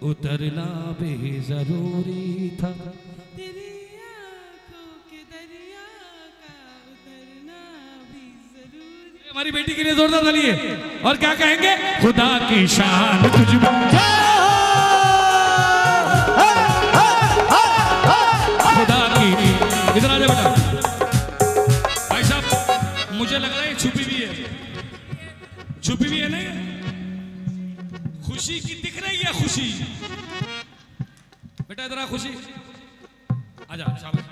Speaker 1: उतरना भी जरूरी था
Speaker 3: तेरी आंखों के दरिया का उतरना भी जरूरी।
Speaker 1: हमारी बेटी के लिए जोरदार तालिए और क्या कहेंगे खुदा की शान तुझ में खुदा की इधर आ जा बेटा भाई साहब मुझे लग रहा है छुपी भी है नहीं खुशी की दिख रही है खुशी बेटा इधर आ खुशी आजा शाबाश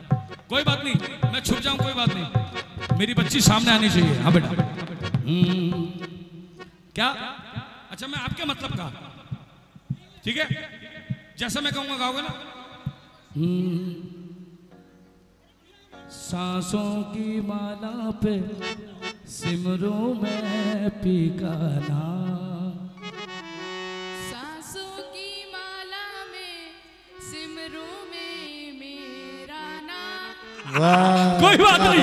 Speaker 1: कोई बात नहीं मैं छुप जाऊं कोई बात नहीं मेरी बच्ची सामने आनी चाहिए हाँ बेटा क्या अच्छा मैं आपके मतलब का ठीक है जैसा मैं कहूंगा गाओगे ना सांसों की माला पे सिमरों में पी का नाम
Speaker 3: सांसों की माला में सिमरों में मेरा नाम।
Speaker 2: वाह
Speaker 1: कोई बात नहीं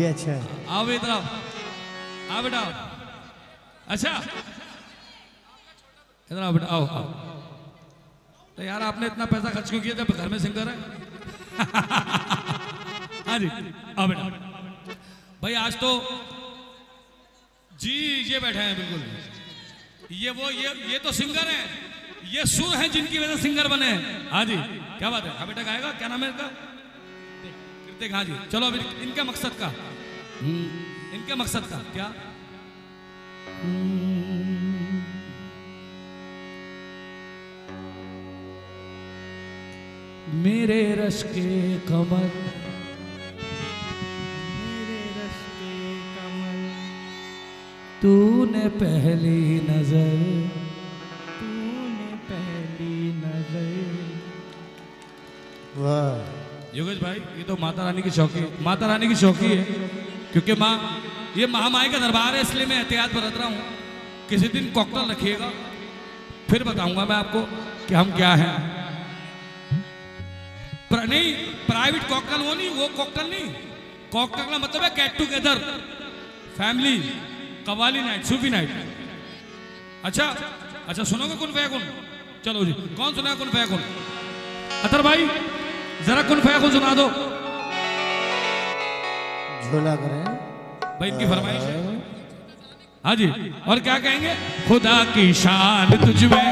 Speaker 2: ये अच्छा है
Speaker 1: आओ इधर आओ आ बेटा अच्छा इधर आओ बेटा, आओ आओ। तो यार आपने इतना पैसा खर्च क्यों किया जब घर में सिंगर है? हाँ जी, आओ बेटा। भाई आज तो जी ये बैठे हैं बिल्कुल, ये तो सिंगर हैं, ये सुर हैं जिनकी वजह से सिंगर बने हैं। हाँ जी, क्या बात है। हाँ बेटा गाएगा, क्या नाम है इनका? कृतिक। हाँ जी, चलो अभी इनका मकसद का, इनके मकसद का क्या? मेरे रश के कमर, मेरे रश के कमर, तूने पहली नजर, तूने पहली नजर। वाह योगेश भाई, ये तो माता रानी की शौकी, माता रानी की शौकी है, क्योंकि माँ, ये महामाई का दरबार है, इसलिए मैं एहतियात बरत रहा हूँ। किसी दिन कॉकटेल रखिएगा, फिर बताऊंगा मैं आपको कि हम क्या हैं। नहीं, प्राइवेट कॉकटेल वो नहीं, वो कॉकटेल नहीं। कॉकटेल का मतलब है get together, family, qawwali night, Sufi night. अच्छा अच्छा, सुनोगे कुन फैकुन? चलो जी, कौन सुना कुन फैकुन? अतर भाई जरा कुन फैकुन सुना दो।
Speaker 2: झोला करें
Speaker 1: भाई, इनकी फरमाइश है। हाँ जी, और क्या कहेंगे? खुदा की शान तुझमें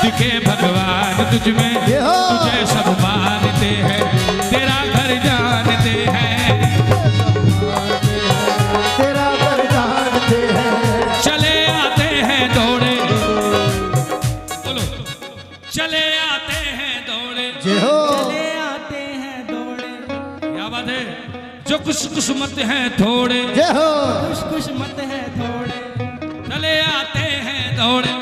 Speaker 1: दिखे भगवान तुझमें, तुझे सब मानते हैं, तेरा घर जानते हैं,
Speaker 2: तेरा घर जानते हैं।
Speaker 1: चले आते हैं दौड़े, बोलो, चले आते हैं दौड़े,
Speaker 2: चले
Speaker 1: आते हैं दौड़े। क्या बात है? जो खुशकिस्मत हैं थोड़े, खुशकिस्मत हैं थोड़े, चले आते हैं दौड़े,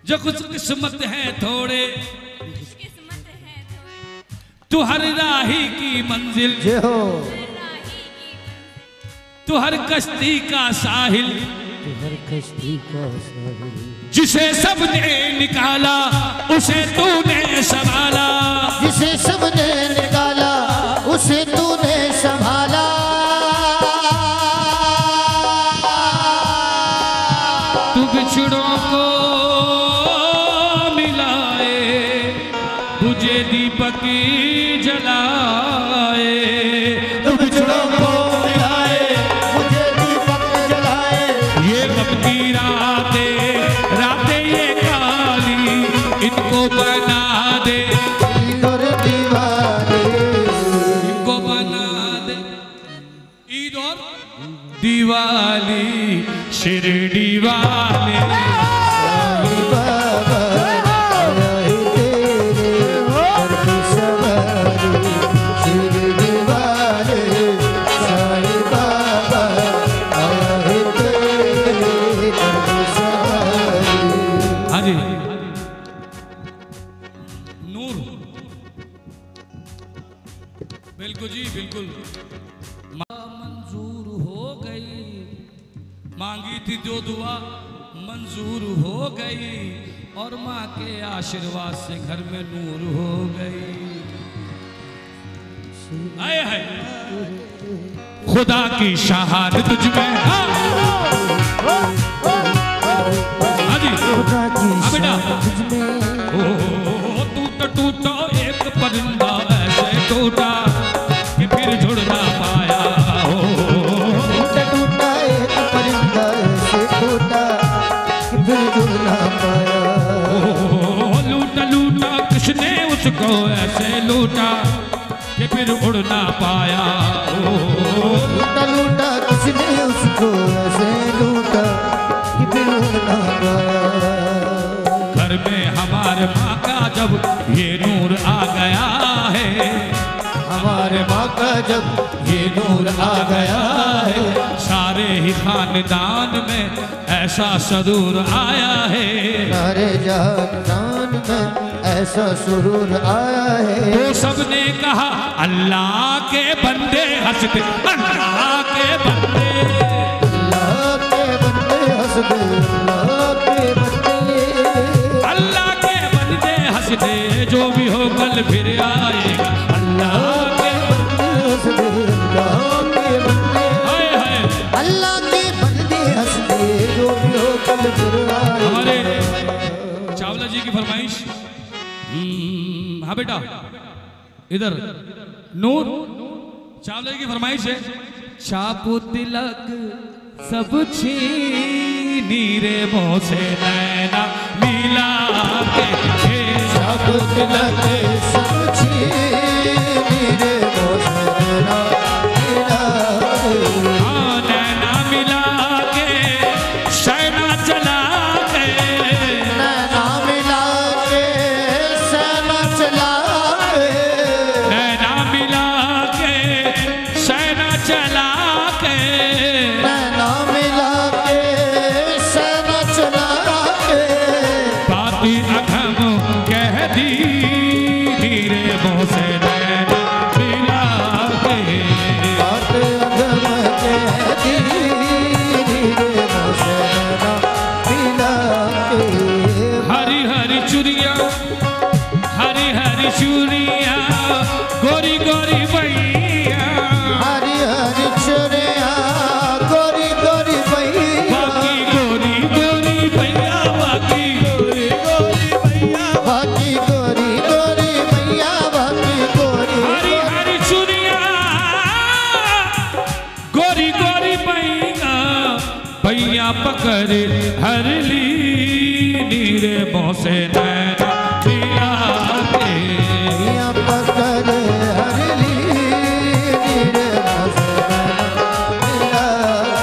Speaker 1: जो कुछ किस्मत है थोड़े, तू हर राही की मंजिल, तू हर कश्ती का साहिल, जिसे सबने निकाला उसे तूने संभाला,
Speaker 2: जिसे सबने निकाला उसे तूने संभाला।
Speaker 1: तू बिछड़ों को दीपक जलाए,
Speaker 2: तू बिछड़ों को मिलाए, मुझे दीपक जलाए।
Speaker 1: ये कब की रातें, रातें ये काली, इनको बना दे,
Speaker 2: और दीवाने,
Speaker 1: इनको बना दे ईद और दिवाली, शिरडी वाले। बिल्कुल जी बिल्कुल, मंजूर हो गई, मांगी थी जो दुआ मंजूर हो गई, और माँ के आशीर्वाद से घर में नूर हो गई। आए है खुदा की शहादत तुझमें। हाँ जी, बेटा टूटा एक परिंदा ऐसे टूटा कि फिर जुड़ ना पाया,
Speaker 2: टूटा एक परिंदा ऐसे टूटा कि फिर जुड़ ना पाया।
Speaker 1: लूटा लूटा किसने उसको ऐसे लूटा कि फिर उड़ ना पाया,
Speaker 2: लूटा लूटा किसने उसको ऐसे लूटा कि फिर उड़ ना पाया।
Speaker 1: घर में हमारे माँ का जब ये नूर आ गया है,
Speaker 2: हमारे माँ का जब ये नूर आ गया है,
Speaker 1: सारे ही खानदान में ऐसा सरूर आया है,
Speaker 2: सारे जहान में ऐसा सुरूर आया है।
Speaker 1: तो सबने कहा अल्लाह के बंदे हंसते, अल्लाह के बंदे,
Speaker 2: अल्लाह के बंदे हंसते,
Speaker 1: अल्लाह के बंदे हंसते, जो भी हो कल फिर आएगा। अल्लाह के
Speaker 2: बंदे हंसते, अल्लाह के बंदे,
Speaker 1: हाय हाय हमारे चावला जी की फरमाइश। हाँ बेटा इधर नूर चावला जी की फरमाइश है। चापू तिलक सब छीनी रे मुँह से नैना मिला के,
Speaker 2: चापू तिलक सब छीनी रे मुँह से नैना मिला के।
Speaker 1: हाँ नैना मिला के शैना चला के,
Speaker 2: नैना मिला के शैना चला के,
Speaker 1: नैना मिला के शैना चला के,
Speaker 2: नैना मिला के शैना चला के।
Speaker 1: बाती अघम कह दी नीरे मुँह से नैना मिला के,
Speaker 2: बात अगम कह दी रे मुँह से नैना मिला के।
Speaker 1: हरी हरी चुरिया हरी हरी चुरिया गोरी गोरी भैया,
Speaker 2: हरी हरी चुरिया गोरी गोरी भैया,
Speaker 1: बाकी गोरी गोरी भैया, बाकी गोरी गोरी भैया,
Speaker 2: बाकी गोरी गोरी भैया, बाकी गोरी
Speaker 1: हरी हरी चुरिया गोरी गोरी भैया, भैया पकड़ हर ली नीरे मुँह से नैना मिला के,
Speaker 2: भैया पकड़ हर ली रे मुँह से नैना मिला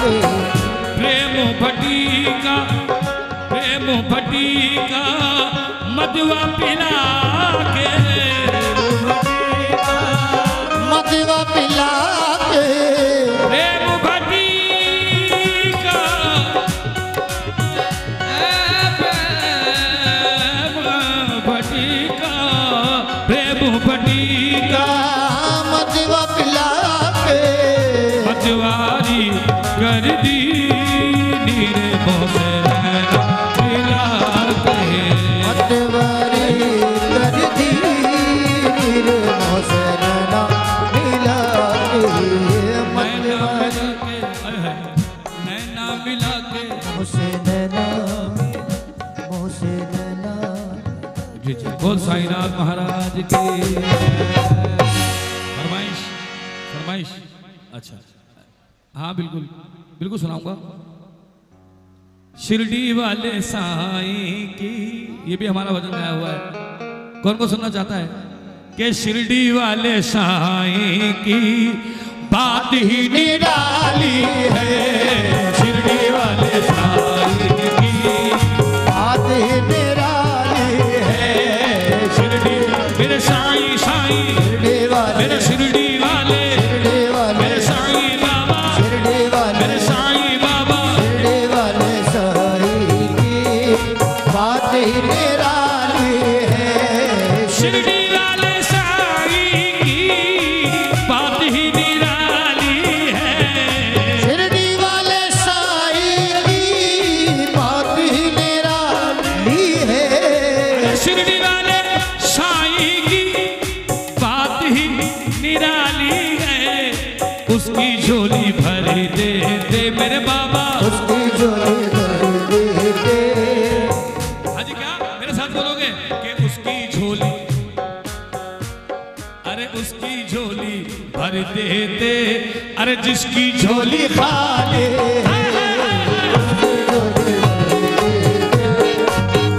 Speaker 2: के।
Speaker 1: प्रेम फटीका प्रेम फटीका मधुआ पिला के,
Speaker 2: मधुआ पिला के,
Speaker 1: प्रेम फटीका प्रेम फटीका
Speaker 2: मधुआ पिला के।
Speaker 1: मतवारी कर दी नीरे मुँह से नैना मिला के,
Speaker 2: मतवारी कर दी रे मुँह से नैना मिला के। मतवारी
Speaker 1: नैना मिला के
Speaker 2: मुँह से नैना, मुँह से नैना।
Speaker 1: जी जी बोल साईनाथ महाराज की फरमाइश फरमाइश। अच्छा हाँ बिल्कुल बिल्कुल सुनाऊंगा। शिरडी वाले साईं की, ये भी हमारा भजन गाया हुआ है। कौन कौन सुनना चाहता है? कि शिरडी वाले साईं की बात ही निराली है, शिरडी वाले साईं की
Speaker 2: बात ही निराली है।
Speaker 1: शिरडी मेरे साईं साईं
Speaker 2: शिरडी वाले,
Speaker 1: मेरे शिरडी वाले
Speaker 2: शिरडी वाले,
Speaker 1: मेरे साईं बाबा
Speaker 2: शिरडी वाले,
Speaker 1: मेरे साईं बाबा
Speaker 2: शिरडी वाले साईं की बात ही निराली है।
Speaker 1: शिरडी वाले साईं की बात ही निराली है,
Speaker 2: शिरडी वाले साईं की बात ही निराली है।
Speaker 1: शिरडी वाले साईं की बात ही निराली है, उसकी झोली भर दे दे मेरे बाबा।
Speaker 2: उसकी झोली भर दे।
Speaker 1: हाजी क्या मेरे साथ बोलोगे कि उसकी झोली, अरे उसकी झोली भर देते, अरे जिसकी झोली
Speaker 2: खाली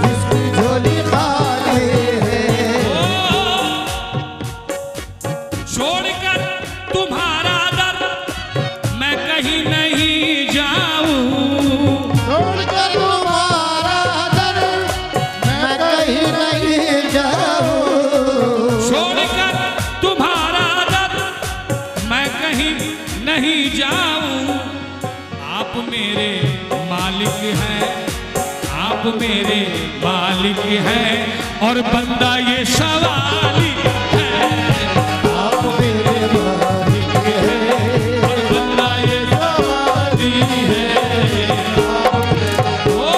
Speaker 2: जिसकी झोली खाली है।
Speaker 1: छोड़कर तुम्हारा दर मैं कहीं नहीं जाऊं,
Speaker 2: छोड़कर तुम्हारा दर मैं कहीं नहीं जाऊं।
Speaker 1: छोड़कर तुम्हारा दर मैं कहीं नहीं जाऊं। आप मेरे मालिक हैं, आप मेरे मालिक हैं, और बंदा ये सवाली है,
Speaker 2: आप मेरे मालिक हैं,
Speaker 1: और बंदा ये सवाली है। ओ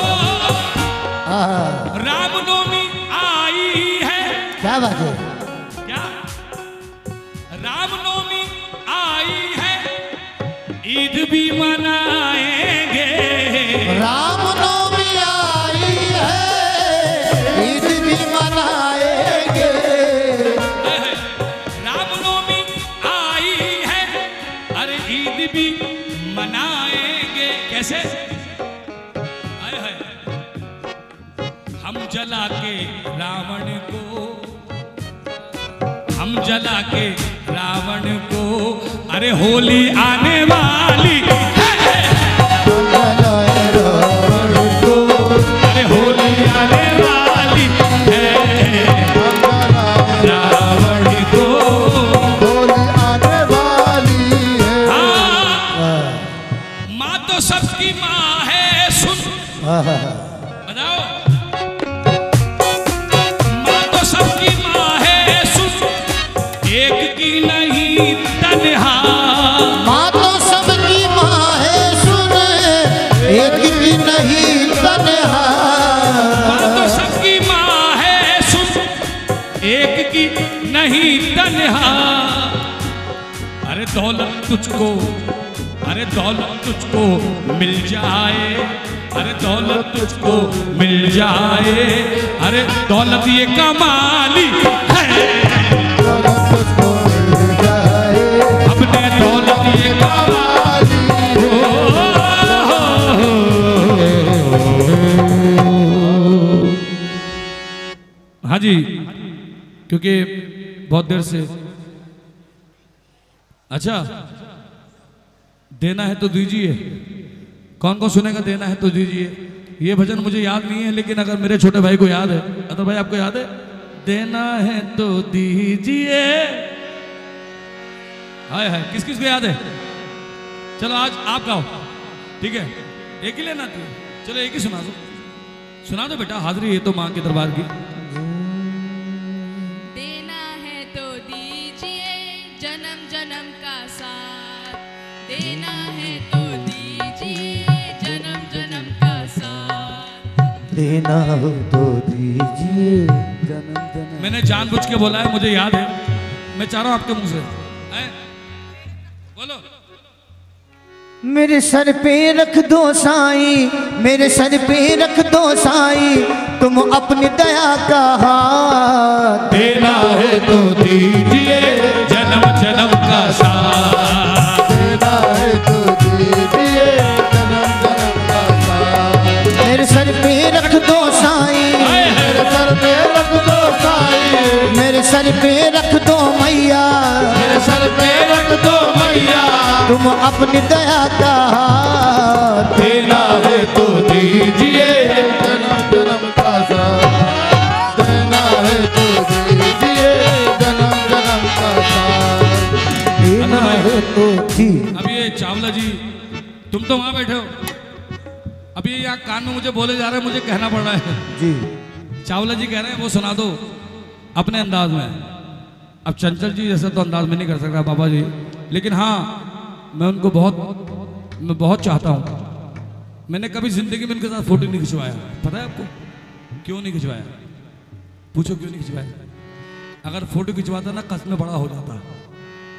Speaker 1: रामनवमी आई है,
Speaker 2: क्या बात है?
Speaker 1: क्या रामनवमी आई है, ईद भी मनाएंगे,
Speaker 2: रामनवमी
Speaker 1: मनाएंगे। कैसे? हाय हाय। हम जला के रावण को, हम जला के रावण को, अरे होली आने वाली है। अरे होली आने वाली है, रावण को
Speaker 4: होली आने वाली है।
Speaker 1: हाँ, माँ तो सबकी माँ है, सुन बताओ। माँ तो सबकी माँ है, सुन, एक की नहीं तन्हा।
Speaker 2: माँ तो सबकी माँ है, सुन, एक की नहीं तन्हा।
Speaker 1: माँ तो सबकी माँ है, सुन, एक की नहीं तन्हा। अरे दौलत तुझको, अरे दौलत तुझको मिल जाए, अरे दौलत तुझको मिल जाए, अरे दौलत ये कमाली है। अपने दौलत ये कमाली हो। हाँ जी, क्योंकि बहुत देर से, अच्छा देना है तो दीजिए। कौन कौन सुनेगा देना है तो दीजिए? ये भजन मुझे याद नहीं है, लेकिन अगर मेरे छोटे भाई को याद है, अतर भाई आपको याद है? देना है तो दीजिए। हाय हाय, किस किस को याद है? चलो आज आप गाओ, ठीक है? एक ही लेना थी, चलो एक ही सुना दो, सुना दो बेटा। हाजिरी है तो माँ के दरबार की।
Speaker 3: देना है तो दीजिए जन्म जन्म का साथ, देना है तो दीजिए जन्म जन्म का साथ।
Speaker 2: देना हो तो दीजिए जन्म जन्म।
Speaker 1: मैंने जानबूझ के बोला है, मुझे याद है, मैं चाह रहा हूं आपके मुंह से। हैं? बोलो।
Speaker 2: मेरे सर पे रख दो साईं, मेरे सर पे रख दो साईं, तुम अपनी दया का हाथ।
Speaker 1: देना है तो दीजिए जन्म जन्म का साथ।
Speaker 4: देना है तो दीजिए जन्म जन्म का साथ।
Speaker 2: मेरे सर पे रख दो साईं,
Speaker 4: मेरे सर पे रख दो साईं,
Speaker 2: मेरे सर पे रख दो मैया,
Speaker 4: मेरे सर पे रख दो मैया।
Speaker 2: तुम अपनी दया का हाथ।
Speaker 1: देना है तो दीजिए
Speaker 4: जन्म जन्म का साथ। देना है तो दीजिए जन्म जन्म का साथ।
Speaker 2: देना है तो जी।
Speaker 1: अब ये चावला जी, तुम तो वहां बैठे हो, अब ये यहाँ कान में मुझे बोले जा रहे हैं, मुझे कहना पड़ रहा है।
Speaker 2: जी
Speaker 1: चावला जी कह रहे हैं वो सुना दो अपने अंदाज में। अब चंचल जी जैसे तो अंदाज में नहीं कर सकता बाबा जी, लेकिन हाँ मैं उनको बहुत चाहता हूँ। मैंने कभी जिंदगी में उनके साथ फोटो नहीं खिंचवाया, पता है आपको क्यों नहीं खिंचवाया? पूछो क्यों नहीं खिंचवाया? अगर फोटो खिंचवाता ना कस में बड़ा हो जाता,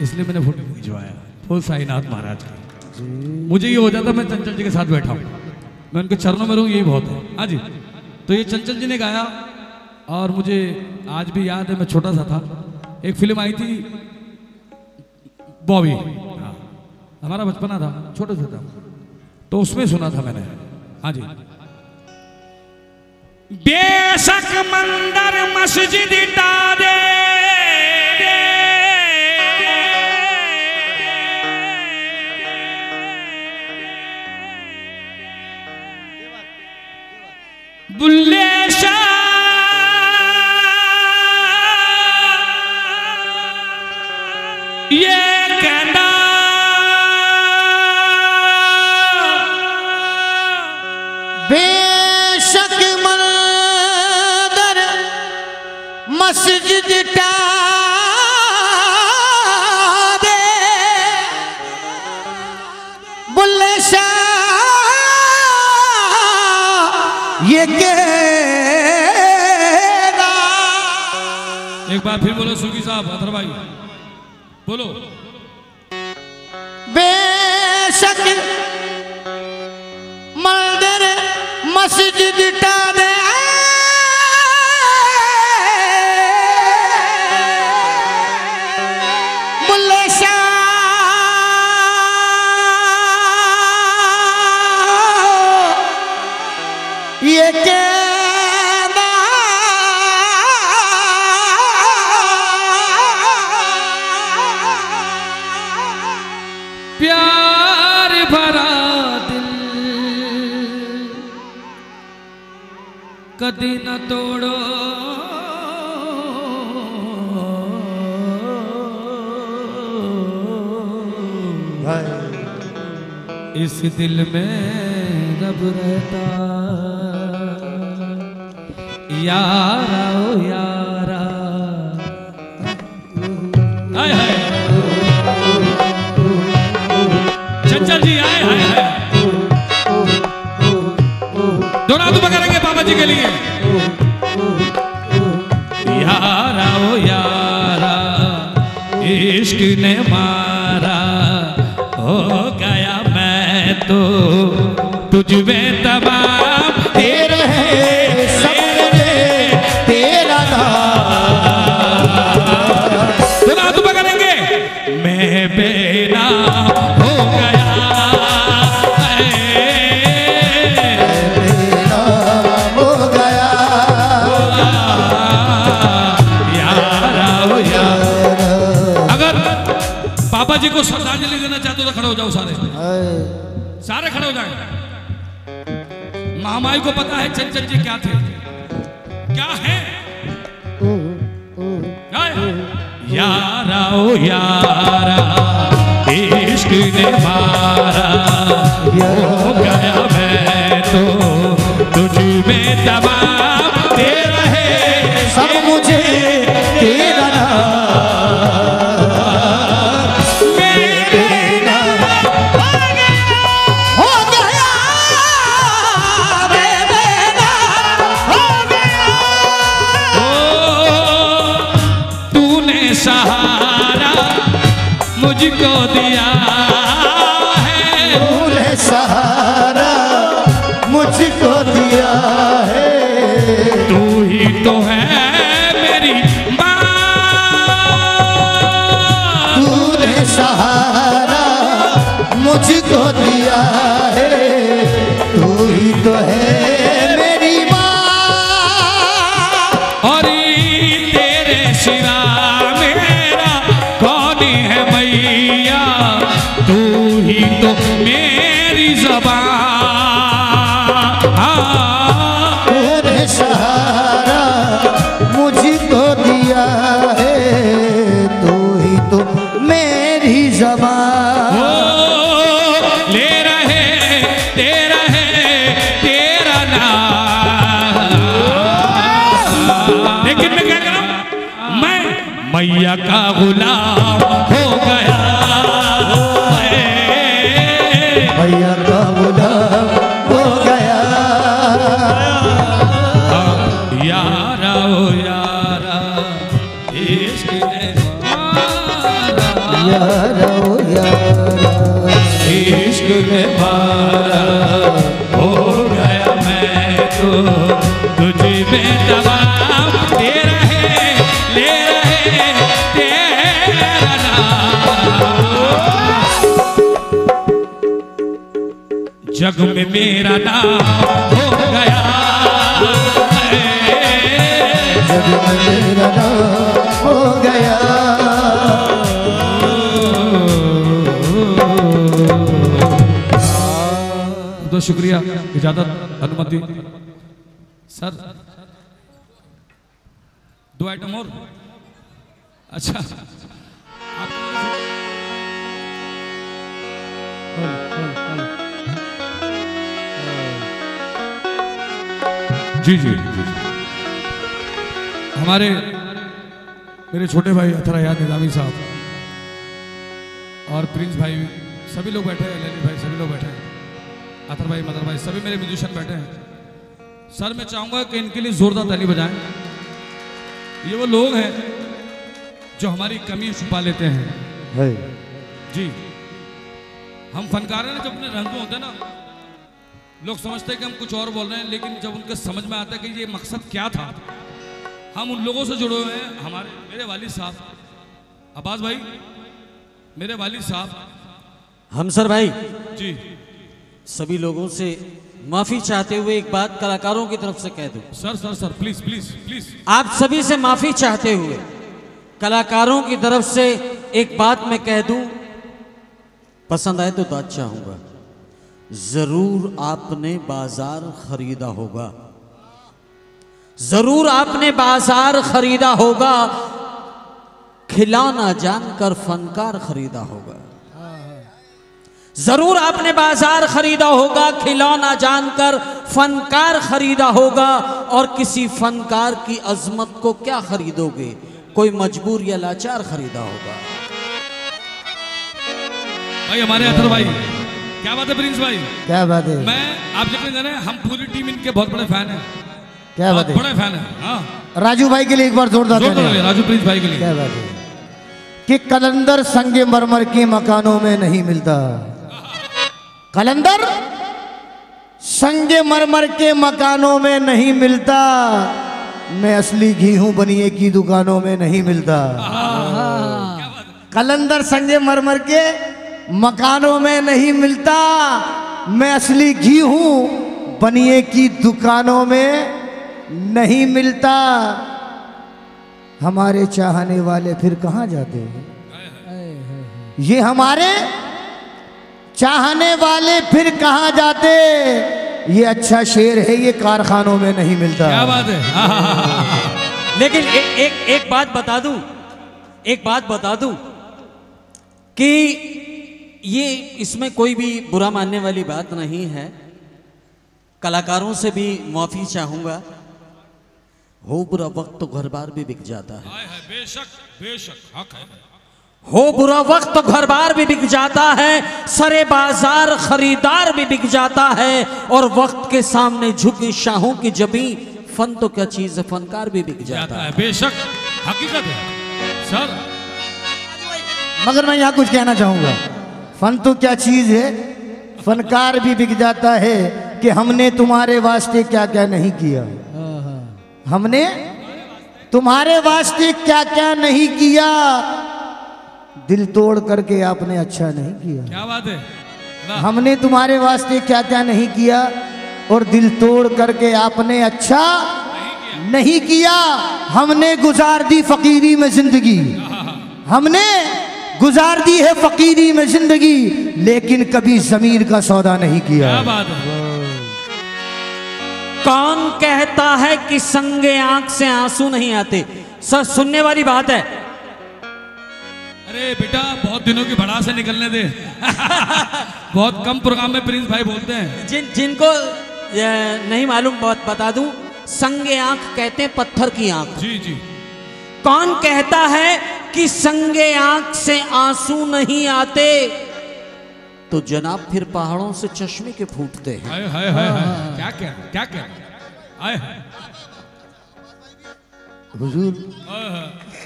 Speaker 1: इसलिए मैंने फोटो नहीं खिंचवाया। फुल साईनाथ महाराज का मुझे ये हो जाता मैं चंचल जी के साथ बैठा हूँ, मैं उनके चरणों में रहूँ, यही बहुत है। हाँ जी, तो ये चंचल जी ने गाया और मुझे आज भी याद है, मैं छोटा सा था, एक फिल्म आई थी बॉबी, हाँ, हमारा बचपना था, छोटे से था, तो उसमें सुना था मैंने। हाँ जी। बेशक मंदिर मस्जिद दे, बुल्ले शाह ये कहना
Speaker 2: बेशक मंदिर मस्जिद दे, बुल्ले शाह ये कहना।
Speaker 1: एक बार फिर बोलो सुगी साहब, अतर भाई बोलो।
Speaker 2: बेशक मंदिर मस्जिद दे, बुल्ले शाह
Speaker 1: कदी न तोड़ो इस दिल में रब रहता यारा ओ यारा। हाय हाय चंचल जी आए हाय हाय दोनों हाथ करेंगे बाबा जी के लिए। यारा ओ यारा इश्क ने मारा हो गया मैं तो तुझ में तमाम
Speaker 2: तेरा है सबने तेरा नाम।
Speaker 1: दोनों हाथ करेंगे मैं बेनाम हो गया
Speaker 2: बेनाम हो गया
Speaker 1: यारा ओ यारा। अगर बाबा जी को श्रद्धांजलि देना चाहते हो तो खड़े हो जाओ सारे सारे खड़े हो जाए। महामाई को पता है चंचल जी क्या थे क्या है। यारा ओ यारा इश्क ने मारा हो गया मैं तो तुझ में तमाम तेरा है
Speaker 2: सब मुझे तेरा
Speaker 1: सहारा मुझको दिया है।
Speaker 2: तूने सहारा मुझको दिया है।
Speaker 1: तू ही तो है मेरी माँ।
Speaker 2: तूने सहारा मुझको दिया है। तू ही तो है मेरी माँ। और
Speaker 1: तेरे सिवा तू ही तो मेरी ज़बान।
Speaker 2: तूने सहारा मुझको दिया है। तू ही तो मेरी ज़बान।
Speaker 1: ले रहे तेरा है तेरा नाम। लेकिन मैं क्या करूं मैं मैया का गुलाम हो गया।
Speaker 2: मैया का गुलाम हो गया।
Speaker 1: यारा ओ यारा इश्क ने मारा।
Speaker 2: यारा ओ यारा
Speaker 1: इश्क ने मारा हो गया मैं तो तुझ में तमाम तेरा है ले रहे तेरा नाम। जग में मेरा नाम हो गया।
Speaker 2: जग में मेरा नाम हो गया।
Speaker 1: तो शुक्रिया इजाजत अनुमति सर। 2 आइटम और अच्छा जी जी जी हमारे मेरे छोटे भाई अथरा निजामी साहब और प्रिंस भाई सभी लोग बैठे हैं। ललित भाई सभी लोग बैठे हैं। अथर भाई मदर भाई सभी मेरे म्यूजिशियन बैठे हैं। सर मैं चाहूंगा कि इनके लिए जोरदार ताली बजाएं। ये वो लोग हैं जो हमारी कमी छुपा लेते हैं। जी हम फनकार हैं ना, जब अपने रंग में होते हैं ना लोग समझते हैं कि हम कुछ और बोल रहे हैं, लेकिन जब उनके समझ में आता है कि ये मकसद क्या था, हम उन लोगों से जुड़े हुए हैं। हमारे मेरे वालिद साहब अब्बास भाई, मेरे वालिद साहब
Speaker 5: हमसर भाई
Speaker 1: जी
Speaker 5: सभी लोगों से माफी चाहते हुए एक बात कलाकारों की तरफ से कह दूं।
Speaker 1: Sir sir sir please please please
Speaker 5: आप सभी से माफी चाहते हुए कलाकारों की तरफ से एक बात मैं कह दूं, पसंद आए तो दाद चाहूंगा। जरूर आपने बाजार खरीदा होगा, जरूर आपने बाजार खरीदा होगा, खिलौना जानकर फनकार खरीदा होगा। जरूर आपने बाजार खरीदा होगा, खिलौना जानकर फनकार खरीदा होगा। और किसी फनकार की अजमत को क्या खरीदोगे, कोई मजबूर या लाचार खरीदा होगा।
Speaker 1: भाई हमारे अतर भाई, क्या बात है प्रिंस भाई?
Speaker 2: क्या बात है?
Speaker 1: मैं आप जितने जाने, हम पूरी टीम इनके बहुत बड़े फैन हैं।
Speaker 2: क्या बात है?
Speaker 1: बड़े फैन हैं। हाँ,
Speaker 2: राजू भाई के लिए एक बार जोरदार तालियां।
Speaker 1: राजू प्रिंस भाई के लिए।
Speaker 2: क्या बात है कि कलंदर संगे मरमर के मकानों में नहीं मिलता। कलंदर संगे मरमर के मकानों में नहीं मिलता, मैं असली घी हूं बनिए की दुकानों में नहीं मिलता। कलंदर संगे मरमर के मकानों में नहीं मिलता, मैं असली घी हूं बनिए की दुकानों में नहीं मिलता। हमारे चाहने वाले फिर कहां जाते हैं? ये हमारे चाहने वाले फिर कहां जाते? ये अच्छा शेर है, ये कारखानों में नहीं मिलता।
Speaker 1: क्या बात है?
Speaker 5: लेकिन एक बात बता दूं, एक बात बता दूं कि ये इसमें कोई भी बुरा मानने वाली बात नहीं है। कलाकारों से भी माफी चाहूंगा। हो बुरा वक्त तो घर बार भी बिक जाता है।
Speaker 1: बेशक बेशक हक है।
Speaker 5: हो बुरा वक्त तो घर बार भी बिक जाता है, सरे बाजार खरीदार भी बिक जाता है। और वक्त के सामने झुकी शाहों की जबी, फन तो क्या चीज है, फनकार भी बिक जाता है।
Speaker 1: बेशक हकीकत है सर।
Speaker 2: मगर मैं यहाँ कुछ कहना चाहूंगा, फन तो क्या चीज है, फनकार भी बिक जाता है। कि हमने तुम्हारे वास्ते क्या क्या नहीं किया, हमने तुम्हारे वास्ते क्या क्या नहीं किया, दिल तोड़ करके आपने अच्छा नहीं किया।
Speaker 1: क्या बात है?
Speaker 2: हमने तुम्हारे वास्ते क्या क्या नहीं किया और दिल तोड़ करके आपने अच्छा नहीं किया। हमने गुजार दी फकीरी में जिंदगी, हमने गुजार दी है फकीरी में जिंदगी, लेकिन कभी जमीर का सौदा नहीं किया।
Speaker 1: क्या बात है?
Speaker 5: कौन कहता है कि संगे आंख से आंसू नहीं आते? सर सुनने वाली बात है।
Speaker 1: अरे बेटा बहुत दिनों की भड़ास से निकलने दे। बहुत कम प्रोग्राम में प्रिंस भाई बोलते हैं।
Speaker 5: जिनको नहीं मालूम बात बता दूं, संगे आंख कहते हैं पत्थर की आंख।
Speaker 1: जी जी।
Speaker 5: कौन कहता है कि संगे आंख से आंसू नहीं आते? तो जनाब फिर पहाड़ों से चश्मे के फूटते हैं।
Speaker 1: हाय हाय हाय हाय। क्या क्या क्या क्या हाय
Speaker 2: हुजूर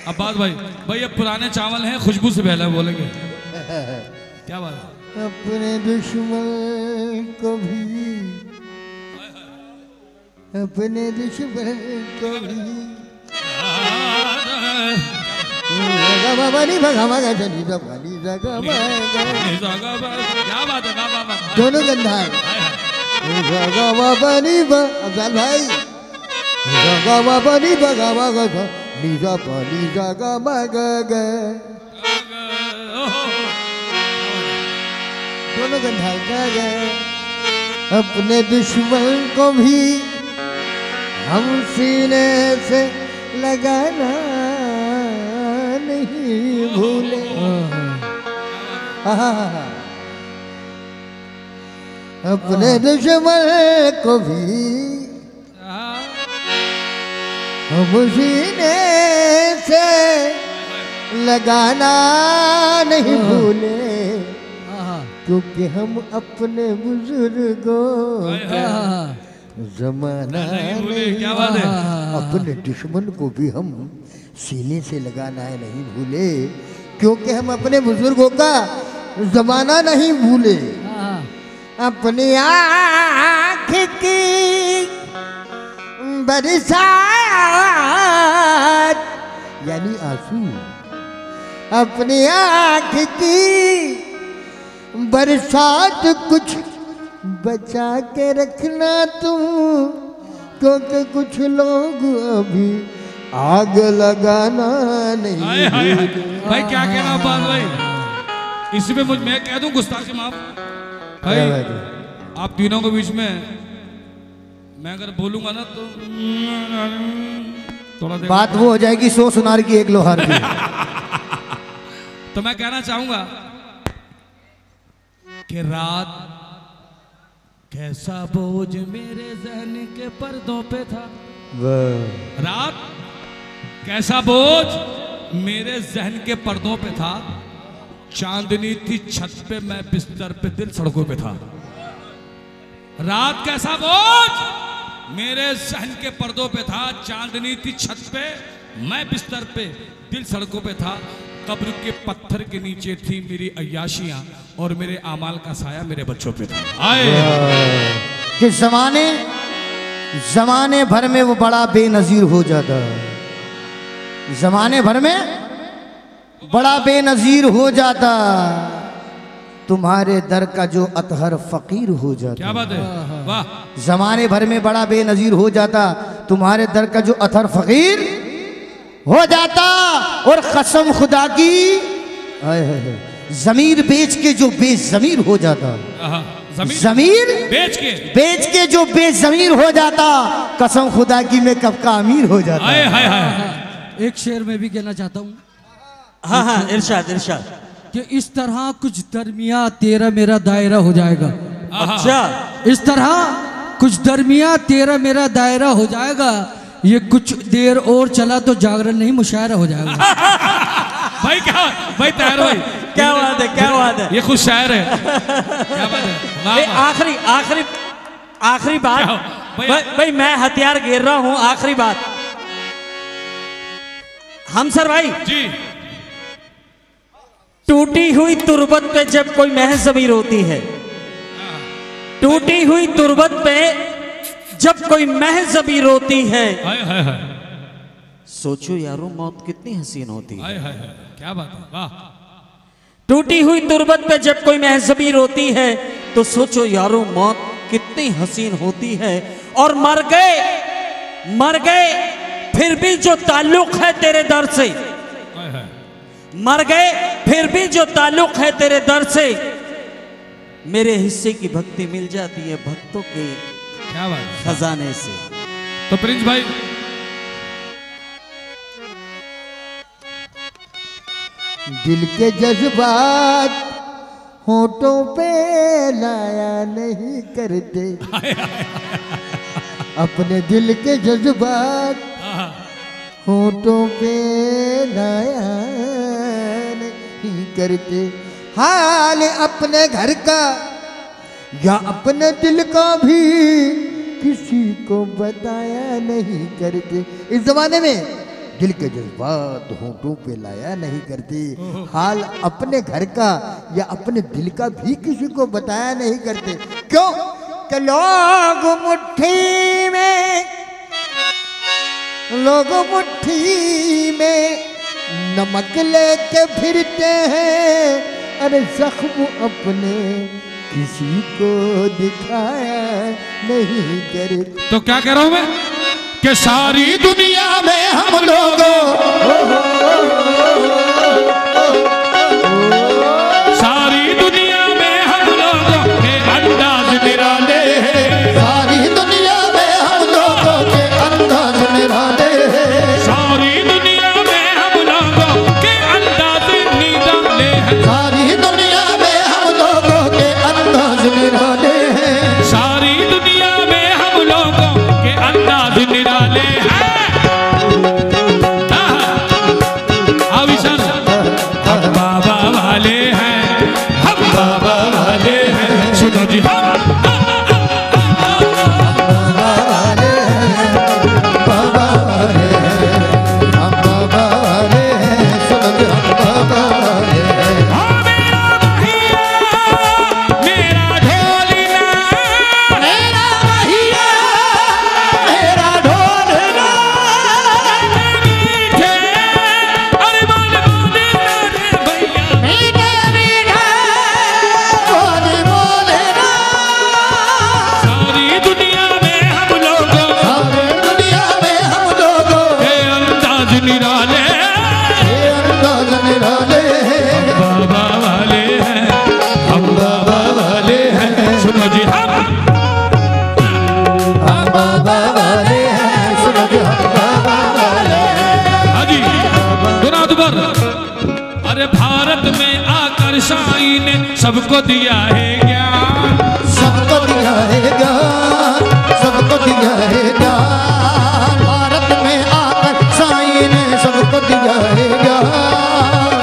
Speaker 1: अब्बास भाई, भाई अब पुराने चावल हैं, खुशबू से पहले बोलेंगे। क्या बात है?
Speaker 2: अपने दुश्मन को भी, अपने दुश्मन को भी
Speaker 1: क्या बात है?
Speaker 2: दोनों गंधार अफजाल भाई, दोनों गंधार गए। अपने दुश्मन को भी हम सीने से लगाना नहीं भूले। अपने दुश्मन को भी हम सीने से लगाना नहीं भूले, क्योंकि हम अपने बुजुर्गों का जमाना नहीं।
Speaker 1: क्या बात है?
Speaker 2: अपने दुश्मन को भी हम सीने से लगाना है नहीं भूले, क्योंकि हम अपने बुजुर्गों का जमाना नहीं भूले। अपनी आँख की बरसात यानी आंसू, अपनी आँख की बरसात कुछ बचा के रखना तुम, क्योंकि कुछ लोग अभी आग लगाना नहीं।
Speaker 1: हाय हाय हाय। भाई क्या कहना बात भाई? इसी पे मैं कह दूं गुस्ताखी माफ। भाई आप तीनों के बीच में मैं अगर बोलूंगा ना तो थोड़ा देर
Speaker 2: बात वो हो जाएगी 100 सुनार की 1 लोहार की।
Speaker 1: तो मैं कहना चाहूंगा कि रात कैसा बोझ मेरे जहन के पर्दों पे था। रात कैसा बोझ मेरे जहन के पर्दों पे था, चांदनी थी छत पे, मैं बिस्तर पे, दिल सड़कों पे था। रात कैसा बोझ मेरे जहन के पर्दों पे था, चांदनी थी छत पे, मैं बिस्तर पे, दिल सड़कों पे था। कब्र के पत्थर के नीचे थी मेरी अय्याशियां और मेरे आमाल का साया मेरे बच्चों पे था। आए
Speaker 2: कि जमाने भर में वो बड़ा बेनजीर हो जाता, जमाने भर में बड़ा बेनजीर हो जाता, तुम्हारे दर का जो अतहर फकीर हो जाता।
Speaker 1: क्या बात है, वाह।
Speaker 2: जमाने भर में बड़ा बेनजीर हो जाता, तुम्हारे दर का जो अतहर फकीर हो जाता। और कसम खुदा की जमीर बेच के जो बेजमीर हो जाता, जमीर बेच के जो बेजमीर हो जाता, कसम खुदा की मैं कब का अमीर हो जाता।
Speaker 6: एक शेर में भी कहना चाहता हूँ।
Speaker 5: हाँ हाँ, इरशाद इरशाद।
Speaker 6: कि इस तरह कुछ दरमिया तेरा मेरा दायरा हो जाएगा।
Speaker 5: अच्छा,
Speaker 6: इस तरह कुछ दरमिया तेरा मेरा दायरा हो जाएगा, ये कुछ देर और चला तो जागरण नहीं मुशायरा हो जाएगा।
Speaker 1: भाई क्या भाई तैयार भाई,
Speaker 5: क्या बात है, क्या बात है।
Speaker 1: ये खुद शायर है। क्या बात है,
Speaker 5: आखिरी आखिरी आखिरी बात भाई, मैं हथियार घेर रहा हूं। आखिरी बात हम सर भाई
Speaker 1: जी।
Speaker 5: टूटी हुई तुरबत पे जब कोई महज़बीर होती है, टूटी हुई तुरबत पे जब कोई महज़बीर होती है, सोचो यारो मौत कितनी हसीन होती है।
Speaker 1: क्या बात है, वाह।
Speaker 5: टूटी हुई तुरबत पे जब कोई महज़बीर होती है तो सोचो यारो मौत कितनी हसीन होती है। और मर गए फिर भी जो ताल्लुक है तेरे दर से, मर गए फिर भी जो ताल्लुक है तेरे दर से, मेरे हिस्से की भक्ति मिल जाती है भक्तों के
Speaker 1: क्या बात है,
Speaker 5: खजाने से।
Speaker 1: तो प्रिंस भाई
Speaker 2: दिल के जज्बात होठों पे लाया नहीं करते, अपने दिल के जज्बात होठों पे लाया नहीं करते, हाल अपने घर का या अपने दिल का भी किसी को बताया नहीं करते। इस जमाने में दिल के जज्बात होठों पे लाया नहीं करते, हाल अपने घर का या अपने दिल का भी किसी को बताया नहीं करते। क्यों कि लोग मुट्ठी में नमक लेके फिरते हैं, अरे जख्म अपने किसी को दिखाया नहीं करते।
Speaker 1: तो क्या कह रहा हूं मैं कि सारी दुनिया में हम लोगों, सारी दुनिया में हम लोगों के अंदाज निराले हैं,
Speaker 4: सारी दुनिया में हम लोगों के अंदाज निराले हैं,
Speaker 1: सारी दुनिया में हम लोगों के अंदाज निराले हैं,
Speaker 4: सारी दुनिया में हम लोगों के अंदाज निराले हैं,
Speaker 1: सारी दुनिया में हम लोगों के अंदाज निराले हैं। आओ विशाल सबको दिया है ज्ञान,
Speaker 2: सबको दिया है ज्ञान, सबको दिया है ज्ञान। भारत में आकर साईं ने सबको दिया है ज्ञान,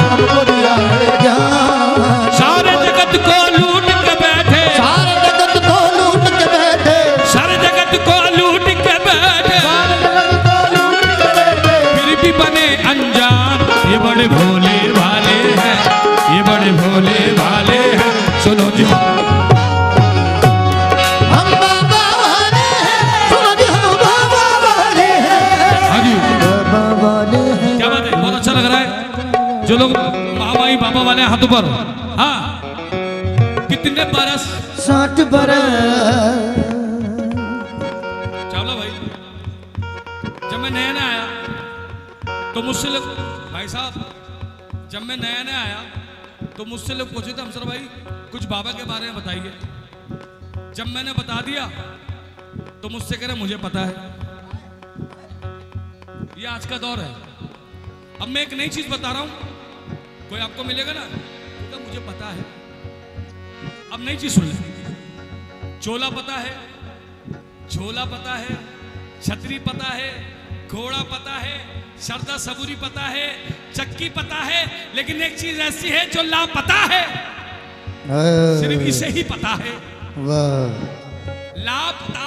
Speaker 2: सबको दिया है ज्ञान।
Speaker 1: सारे जगत को लूट के बैठे,
Speaker 2: सारे जगत को लूट के बैठे,
Speaker 1: सारे जगत को लूट के बैठे,
Speaker 2: सारे जगत को लूट के बैठे।
Speaker 1: फिर भी बने अनजान। ये बड़े भोले भाले हैं, ये बड़े भोले भाले हैं। सुनो जी
Speaker 2: हम बाबा वाले हैं, सुनो जी हम बाबा वाले हैं,
Speaker 1: हाँ जी,
Speaker 2: बाबा वाले हैं।
Speaker 1: क्या बात है, बहुत अच्छा लग रहा है। जो लोग महामाई बाबा वाले हैं हाथ ऊपर। हाँ, कितने बरस
Speaker 2: 60 बरस।
Speaker 1: चलो भाई, जब मैं नया नया आया तो मुझसे लोग, भाई साहब जब मैं नया नया आया तो मुझसे लोग पूछे थे हमसर भाई कुछ बाबा के बारे में बताइए। जब मैंने बता दिया तो मुझसे कह रहे मुझे पता है। ये आज का दौर है। अब मैं एक नई चीज बता रहा हूं, कोई आपको मिलेगा ना तो मुझे पता है। अब नई चीज सुन ले। चोला पता है, झोला पता है, छतरी पता है, घोड़ा पता है, सरदा सबूरी पता है, चक्की पता है, लेकिन एक चीज ऐसी है जो लापता है। सिर्फ इसे ही पता है।
Speaker 2: वाह
Speaker 1: लापता,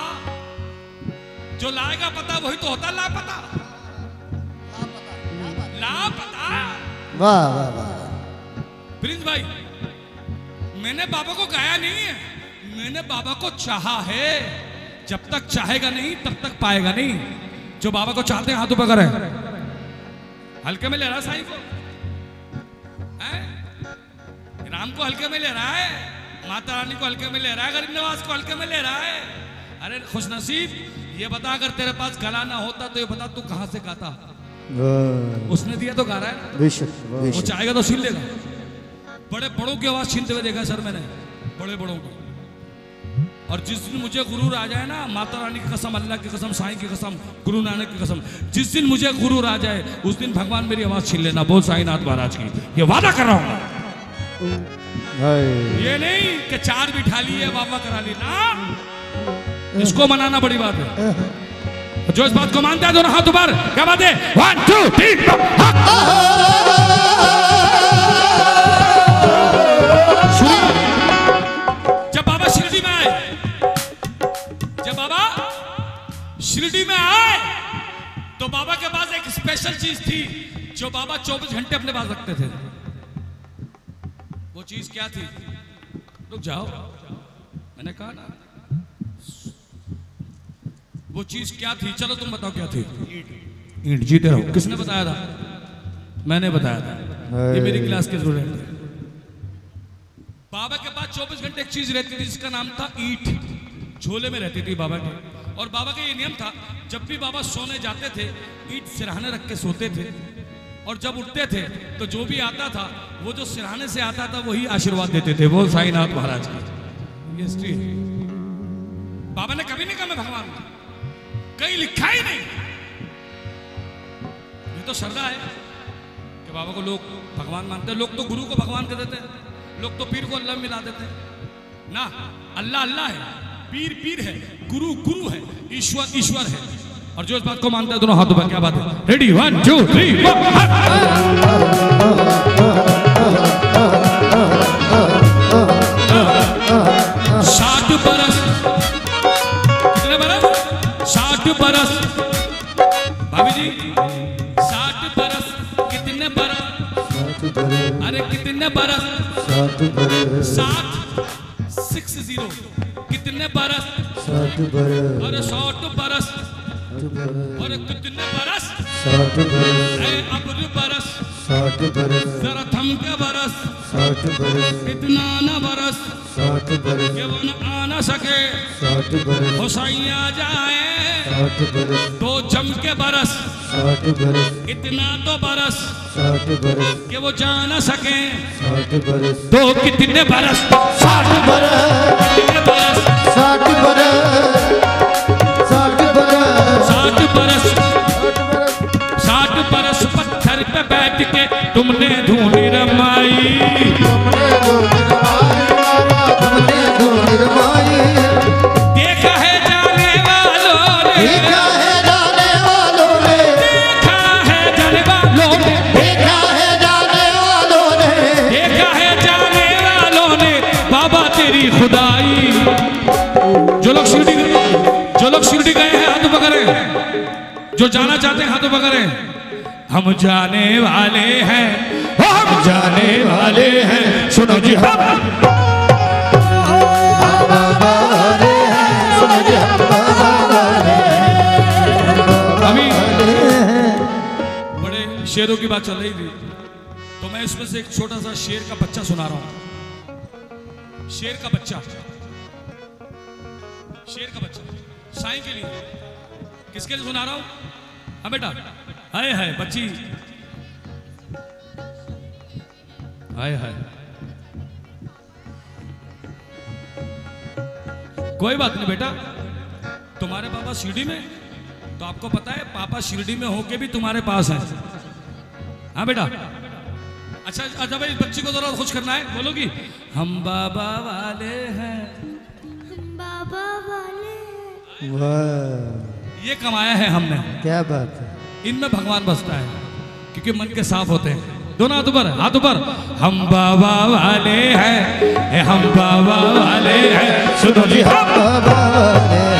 Speaker 1: जो लाएगा पता वही तो होता लापता। लापता।
Speaker 2: वाह वाह वाह।
Speaker 1: प्रिंस भाई, मैंने बाबा को गाया नहीं है, मैंने बाबा को चाहा है। जब तक चाहेगा नहीं तब तक पाएगा नहीं। जो बाबा को चाहते हैं हाथों पर करें। हल्के में ले रहा है साईं को, हैं? राम को हल्के में ले रहा है, माता रानी को हल्के में ले रहा है, गरीब नवाज को हल्के में ले रहा है। अरे खुशनसीब, ये बता अगर तेरे पास गला ना होता तो ये बता तू कहां से गाता। उसने दिया तो गा रहा है।
Speaker 2: बेशक
Speaker 1: वो
Speaker 2: बेशक।
Speaker 1: चाहेगा तो छीन लेगा। बड़े बड़ों की आवाज छीनते हुए देखा सर मैंने, बड़े बड़ों को। और जिस दिन मुझे गुरूर आ जाए ना, माता रानी की कसम, अल्लाह की कसम, साईं की कसम, गुरु नानक की कसम, जिस दिन मुझे गुरूर आ जाए उस दिन भगवान मेरी आवाज छीन लेना। बोल साईनाथ महाराज की, ये वादा कर रहा हूं। ये नहीं कि 4 बिठा लिए बाबा करा ली ना, इसको मनाना बड़ी बात है। जो इस बात को मानता है दोनों हाथ ऊपर। क्या बात है? 1 2 3 जब बाबा शिरडी में आए, जब बाबा शिरडी में आए तो बाबा के पास एक स्पेशल चीज थी जो बाबा 24 घंटे अपने पास रखते थे। वो चीज क्या थी? रुक जाओ, मैंने कहा ना वो चीज क्या थी। चलो तुम बताओ क्या थी। ईंट। जीते रहो। किसने बताया था? मैंने बताया था। ये मेरी क्लास के स्टूडेंट थे। बाबा के पास 24 घंटे एक चीज रहती थी जिसका नाम था ईंट। झोले में रहती थी बाबा के। और बाबा का ये नियम था, जब भी बाबा सोने जाते थे ईंट सिरहाने रख के सोते थे। और जब उठते थे तो जो भी आता था वो जो सिरहाने से आता था वही आशीर्वाद देते थे। बोल साईनाथ महाराज की। ये हिस्ट्री है। बाबा ने कभी नहीं कहा मैं भगवान हूं, कहीं लिखा ही नहीं। ये तो श्रद्धा है कि बाबा को लोग भगवान मानते हैं। लोग तो गुरु को भगवान कह देते हैं, लोग तो पीर को अल्लाह मिला देते हैं ना। अल्लाह अल्लाह है, पीर पीर है, गुरु गुरु है, ईश्वर ईश्वर है। और जो इस बात को मानता है दोनों हाथों पर। क्या बात है? रेडी 1 2 3 60 बरस। कितने बरस? 60 बरस। भाभी जी 60 बरस। कितने बरस? अरे कितने बरस? 60 60। कितने बरस?
Speaker 2: 60 बरस।
Speaker 1: अरे 60 बरस। अरे कितने बरस?
Speaker 2: 60 बरस।
Speaker 1: अब्र बरस।
Speaker 2: 60 बरस।
Speaker 1: जरा थम के बरस।
Speaker 2: 60 बरस।
Speaker 1: इतना न बरस
Speaker 2: 60 बरस।
Speaker 1: कि वो न आ न सके।
Speaker 2: 60 बरस।
Speaker 1: हुसैन आ जाए
Speaker 2: 60 बरस।
Speaker 1: तो जम के बरस।
Speaker 2: 60 बरस।
Speaker 1: इतना तो बरस
Speaker 2: 60 बरस।
Speaker 1: कि वो जा न सके।
Speaker 2: 60 बरस।
Speaker 1: तो कितने बरस?
Speaker 2: 60 बरस।
Speaker 1: कितने बरस?
Speaker 2: 60 बरस। 60 बरस।
Speaker 1: 60 बरस। 60 बरस पत्थर पे बैठ के तुमने धूनी रमाई।
Speaker 4: तुमने धूनी रमाई।
Speaker 1: शिरडी गए हैं हाथों पकड़े, जो जाना चाहते हैं हाथों पकड़े। हम जाने वाले हैं, हम जाने वाले हैं, सुनो जी हम अभी बड़े शेरों की बात चल रही थी, तो मैं इसमें से एक छोटा सा शेर का बच्चा सुना रहा हूं। शेर का बच्चा, शेर का बच्चा साईं के लिए। किसके लिए सुना रहा हूं? हाँ बेटा, हाय हाय बच्ची, हाय हाय। कोई बात नहीं बेटा, तुम्हारे पापा शिरडी में, तो आपको पता है पापा शिरडी में होके भी तुम्हारे पास हैं। हाँ बेटा, अच्छा अच्छा भाई, बच्ची को जरा खुश करना है, बोलोगी हम बाबा वाले हैं,
Speaker 3: बाबा वाले।
Speaker 2: वाह,
Speaker 1: ये कमाया है हमने।
Speaker 2: क्या बात है।
Speaker 1: इनमें भगवान बसता है क्योंकि मन के साफ होते हैं। दोनों हाथ ऊपर, हाथ ऊपर। हम बाबा वाले हैं, हम बाबा वाले हैं, सुनो जी हम
Speaker 2: बाबा वाले हैं,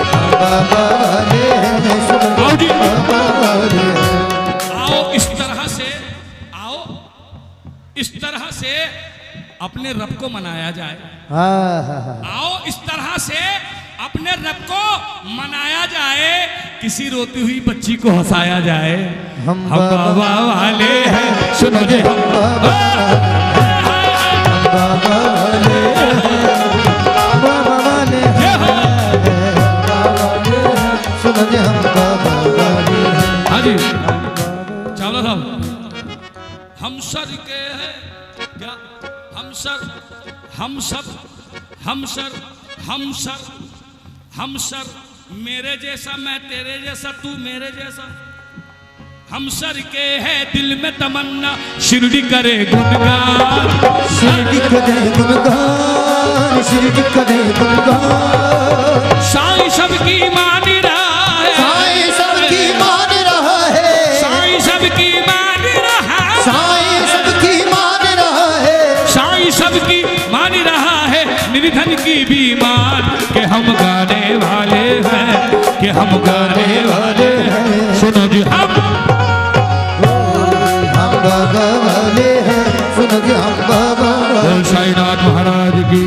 Speaker 2: हम बाबा वाले हैं, सुनो
Speaker 1: आओ जी,
Speaker 2: बाबा वाले हैं।
Speaker 1: आओ इस तरह से, आओ इस तरह से अपने रब को मनाया जाए।
Speaker 2: हाँ हाँ हाँ,
Speaker 1: आओ इस तरह से अपने रब को मनाया जाए, किसी रोती हुई बच्ची को हंसाया जाए।
Speaker 2: हम
Speaker 1: बाबा वाले हैं, सुनो जी हम
Speaker 2: बाबा वाले हैं, बाबा वाले हैं, सुनो जी हम बाबा वाले हैं।
Speaker 1: हाँ जी चावला साहब, हम सर के हैं क्या, हम सर, हम सब, हम सर, हम सर, हम सर, मेरे जैसा मैं तेरे जैसा तू मेरे जैसा। हम सर के है दिल में तमन्ना, शिरडी करे गुणगान,
Speaker 2: शिरडी करे गुणगान, शिरडी करे गुणगान।
Speaker 1: साईं सबकी मान रहा है,
Speaker 2: साईं सबकी मान रहा है,
Speaker 1: साईं सबकी मान रहा है,
Speaker 2: साईं सबकी मान रहा है,
Speaker 1: साईं सबकी मान रहा है, निर्धन की भी मान के हम गाने वाले हैं, कि हम गाने वाले हैं, सुनो जी हम
Speaker 2: बाबा वाले हैं, सुनो जी हम बाबा वाले हैं।
Speaker 1: साईनाथ महाराज की।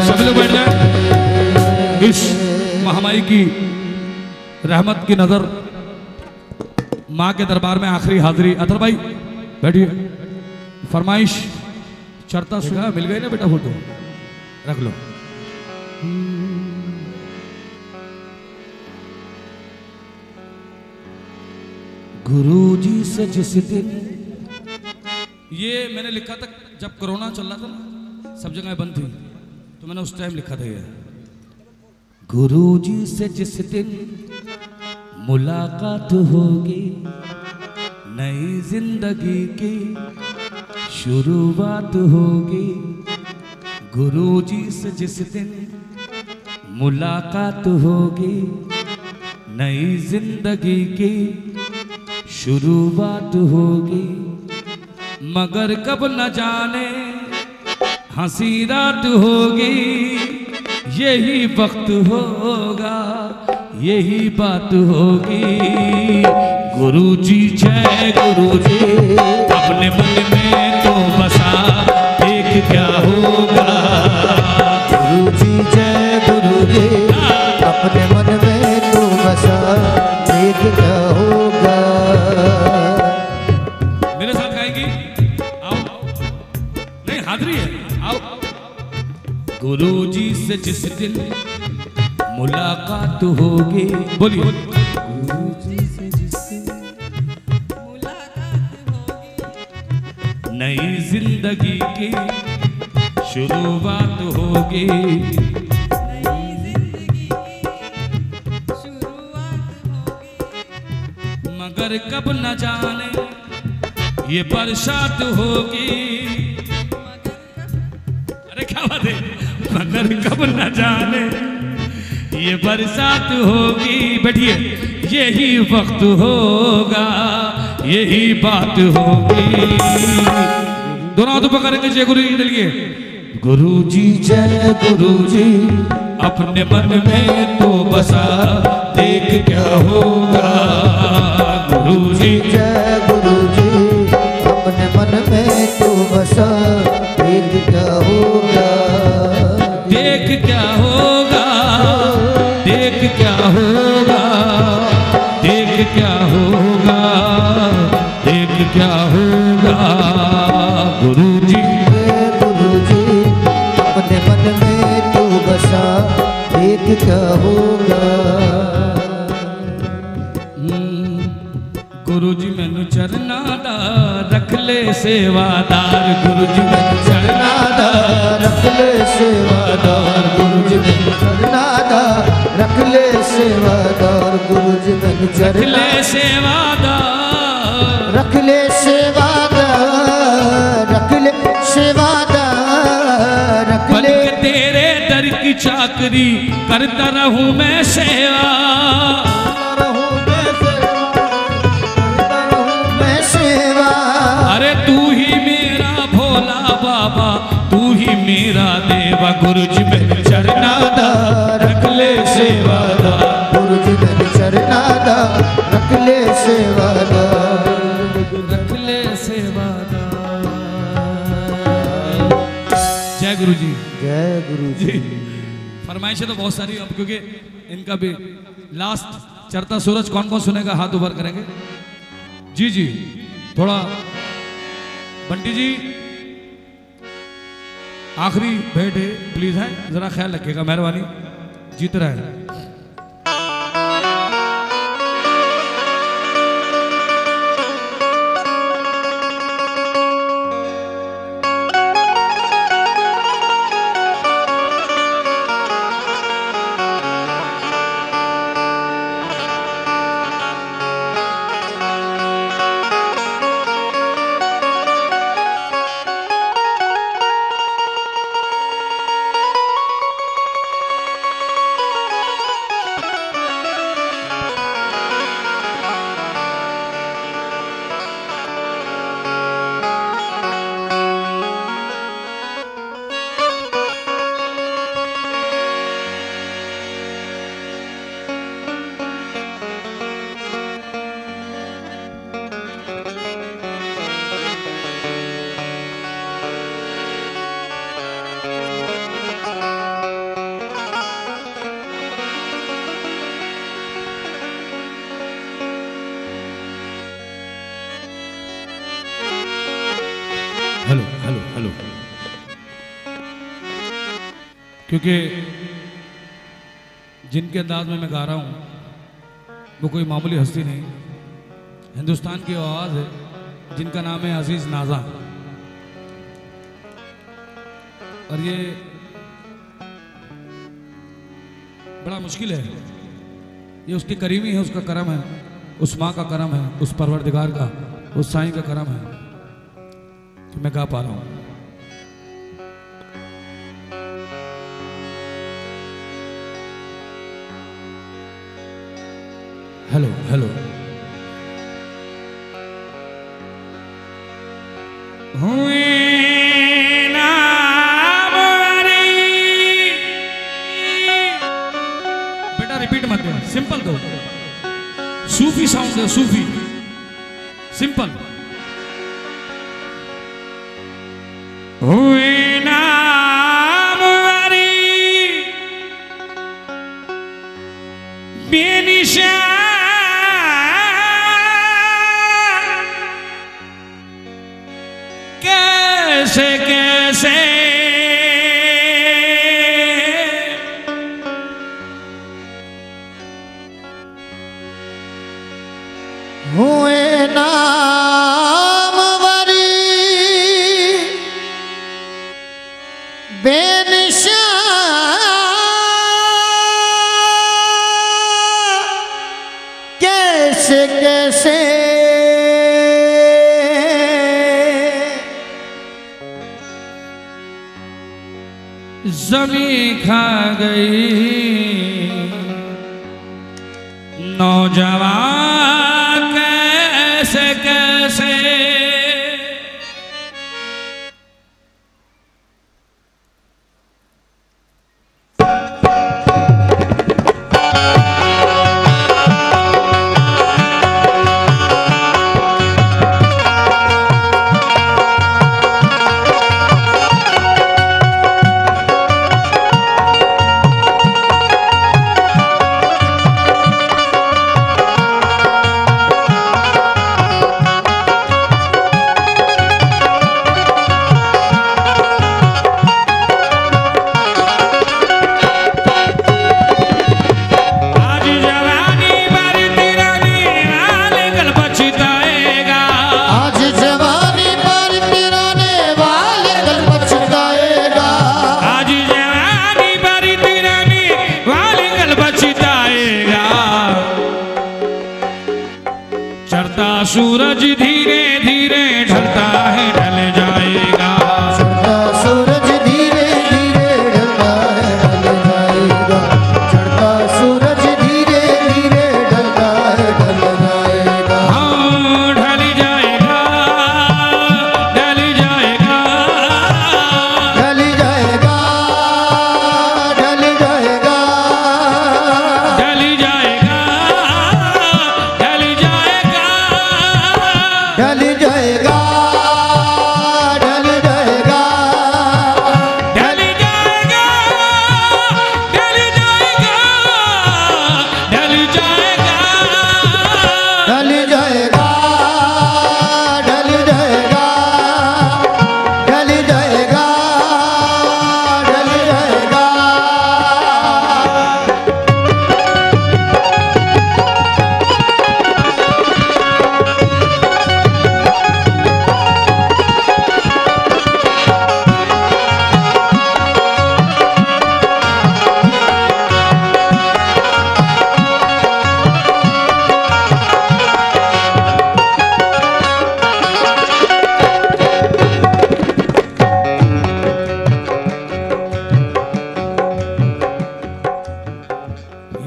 Speaker 1: सब लोग बैठ जाए। इस महामारी की रहमत की नजर, माँ के दरबार में आखिरी हाजिरी। अतर भाई बैठिए, फरमाइश चरता सुहा मिल गई ना बेटा, फोटो रख लो। गुरुजी से जिस दिन, ये मैंने लिखा था जब कोरोना चल रहा था ना, सब जगह बंद थी, तो मैंने उस टाइम लिखा था ये। गुरुजी से जिस दिन मुलाकात होगी, नई जिंदगी की शुरुआत होगी। गुरुजी से जिस दिन मुलाकात होगी, नई जिंदगी की शुरुआत होगी। मगर कब न जाने हंसी रात होगी, यही वक्त होगा, यही बात होगी। गुरुजी जय गुरुजी, अपने मन में तो बसा, देख क्या होगा।
Speaker 2: गुरुजी जय गुरुजी, अपने मन में तू बसा, देख क्या होगा।
Speaker 1: मेरे साथ गाएगी, आओ, नहीं हाजिरी है, आओ। गुरुजी से जिस दिन मुलाकात होगी, बोलिए। गुरुजी से जिस दिन मुलाकात होगी, नई जिंदगी की शुरुआत होगी। नई जिंदगी की शुरुआत होगी। मगर कब न जाने ये बरसात होगी। अरे क्या बात है, मगर कब न जाने ये बरसात होगी। बैठिए, यही वक्त होगा, यही बात होगी। दोनों हाथ ऊपर करेंगे, जय गुरु जी के लिए। गुरु जी जय गुरु जी, अपने मन में तो बसा, देख क्या होगा गुरुजी।
Speaker 2: जय गुरुजी, अपने मन में तो बसा, देख क्या होगा,
Speaker 1: देख क्या होगा, देख क्या होगा, देख क्या होगा, देख क्या होगा गुरुजी।
Speaker 2: गुरुजी, अपने मन में तो बसा, देख क्या होगा।
Speaker 1: गुरुजी मैनू चरना दा रख ले सेवादार, गुरुजी मैनू चरना दा
Speaker 2: रख ले सेवादार, गुरुजी मैनू चरना दा रख ले सेवादार, गुरुजी मैनू
Speaker 1: रख
Speaker 2: चरना
Speaker 1: ले सेवादार,
Speaker 2: रख ले सेवादार, रख ले सेवादार, रख
Speaker 1: बन
Speaker 2: ले।
Speaker 1: के तेरे दर की चाकरी करता रहूं मैं सेवा,
Speaker 2: मैं सेवा।
Speaker 1: अरे तू ही मेरा भोला बाबा, तू ही मेरा देवा, गुरुजी मैनू चरना दा रख ले सेवादार,
Speaker 2: गुरुजी मैनू चरना दा रख ले सेवादार,
Speaker 1: रख ले सेवादार। जय गुरुजी।
Speaker 2: जय गुरुजी।
Speaker 1: फरमाइशें तो बहुत सारी अब, क्योंकि इनका भी लास्ट चढ़ता सूरज कौन कौन सुनेगा, हाथ ऊपर करेंगे। जी जी, थोड़ा बंटी जी आखिरी भेंट है, प्लीज है, जरा ख्याल रखिएगा, मेहरबानी, जीत रहा है। हेलो हेलो हेलो, क्योंकि जिनके अंदाज में मैं गा रहा हूँ वो कोई मामूली हस्ती नहीं, हिंदुस्तान की आवाज़ है, जिनका नाम है अजीज नाजा। और ये बड़ा मुश्किल है, ये उसकी करीमी है, उसका करम है, उस माँ का करम है, उस परवरदिगार का, उस साईं का करम है कि मैं गा पा रहा हूँ। हेलो हेलो, हुए नाम वारी, बेटा रिपीट मत दो, सिंपल दो, सूफी साउंड दो, सूफी सिंपल। हुए नाम वारी बेनिशान, कैसे कैसे
Speaker 2: हुए नाम वरी बेनिशान, कैसे कैसे
Speaker 1: ज़मीं खा गई नौजवान, कैसे कैसे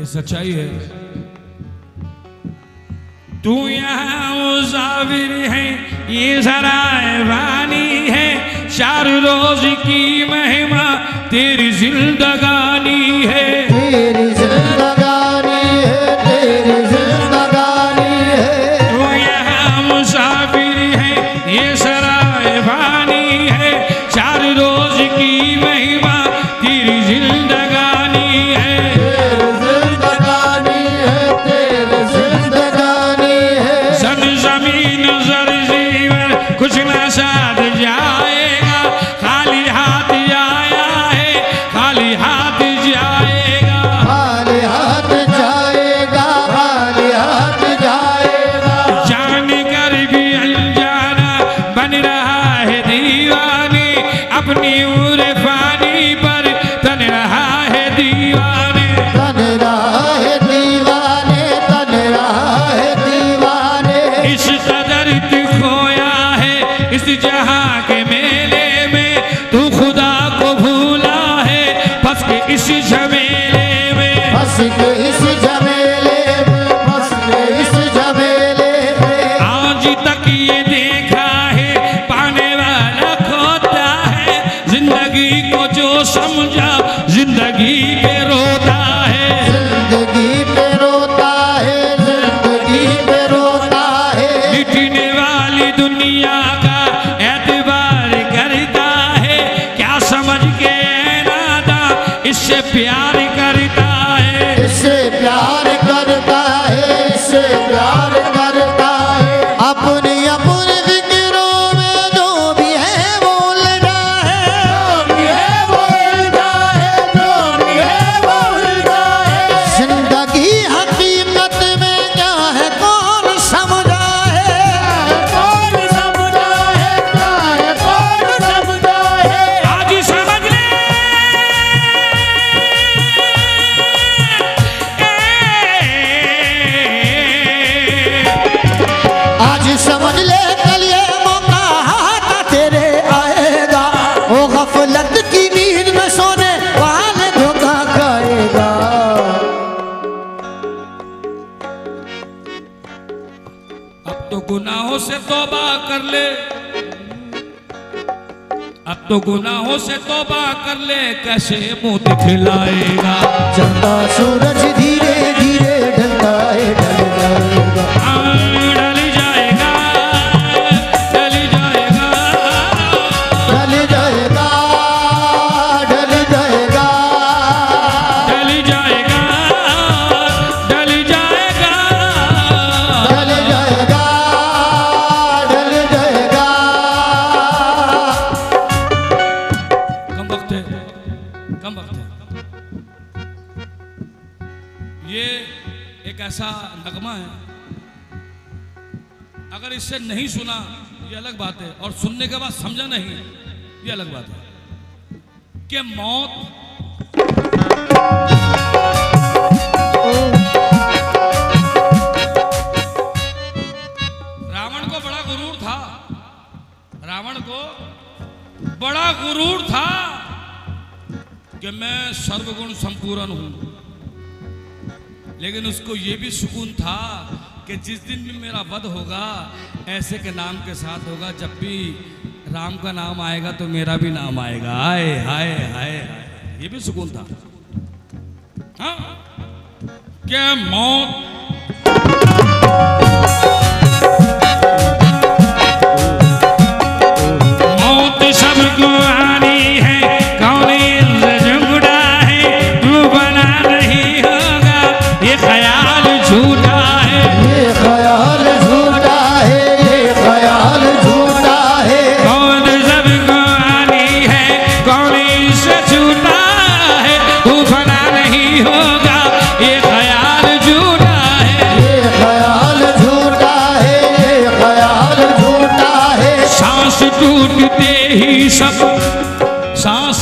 Speaker 1: ये सच्चाई है। तू यहाँ मुसाफिर है, ये सराय वानी है, चार रोज की महिमा तेरी जिंदगानी है।
Speaker 2: तेरी जिंदगानी है, तेरी जिंदगानी है।
Speaker 1: तू यहाँ मुसाफिर है, ये सराय वानी है, चार रोज की महिमा तेरी जिंदगानी है।
Speaker 2: तेरी जिंदगानी है, तेरी जिंदगानी है।
Speaker 1: सन जमीन जर जीवन कुछ न साथ जाएगा, खाली हाथ आया है, खाली हाथ जाएगा।
Speaker 2: खाली हाथ जाएगा, खाली हाथ जाएगा।
Speaker 1: जान कर भी अनजाना बन रहा है दीवाने, अपनी उर्फानी पर तन रहा है दीवाने।
Speaker 2: तन रहा है दीवाने, तन रहा है दीवाने।
Speaker 1: इस कदर तू खोया है इस जहां के मेले में, तू खुदा को भूला है फंस के इस झमेले में।
Speaker 2: बस के इस झमेले में, बस के इस झमेले में।
Speaker 1: आज तक ये देखा है पाने वाला खोता है, जिंदगी को जो समझा जिंदगी पे रोता है।
Speaker 2: जिंदगी पे रोता है, जिंदगी पे रोता है।
Speaker 1: मिटने वाली दुनिया का एतबार करता है, क्या समझ के नादा इससे प्यार करता है।
Speaker 2: इससे प्यार करता है, इससे प्यार करता है। अपनी अपनी फिक्रों में जो भी है बोल रहा है, जो भी है बोल रहा है, जो भी है बोल रहा है। जिंदगी हकीकत में क्या है कौन समझा है, कौन समझा है, क्या है कौन समझा है।
Speaker 1: आज समझ ले
Speaker 2: आज समझ ले कल ये मौका हाथ तेरे आएगा, वो गफलत की नींद में सोने वाले धोखा खाएगा।
Speaker 1: अब तो गुनाहों से तौबा कर ले, अब तो गुनाहों से तौबा कर ले, कैसे मुंह दिखलाएगा।
Speaker 2: चलता सूरज धीरे धीरे ढलता है, ढल जाएगा।
Speaker 1: डल जाएगा, डल जाएगा,
Speaker 2: ढल जाएगा, ढल जाएगा।
Speaker 1: डल जाएगा, डल जाएगा।
Speaker 2: ढल जाएगा, ढल जाएगा।
Speaker 1: कम वक्त है, कम वक्त है। ये एक ऐसा नगमा है, अगर इससे नहीं सुना ये अलग बात है, और सुनने के बाद समझा नहीं ये अलग बात है। कि मौत रावण को बड़ा गुरूर था, रावण को बड़ा गुरूर था कि मैं सर्वगुण संपूर्ण हूं, लेकिन उसको ये भी सुकून था कि जिस दिन भी मेरा वध होगा ऐसे के नाम के साथ होगा, जब भी राम का नाम आएगा तो मेरा भी नाम आएगा। हाय हाय हाय हाय, ये भी सुकून था। हाँ? क्या मौत सबको आनी है, कौन इनसे जुड़ा है, तू बना नहीं होगा, ये ख्याल झूठा है।
Speaker 2: ये ख्याल झूठा है, ये ख्याल झूठा है।
Speaker 1: कौन सबको आनी है, कौन इससे छूटा है, तू बना नहीं होगा, ये ख्याल झूठा है।
Speaker 2: ये ख्याल झूठा है, ये ख्याल झूठा है।
Speaker 1: सांस टूटते ही सब सांस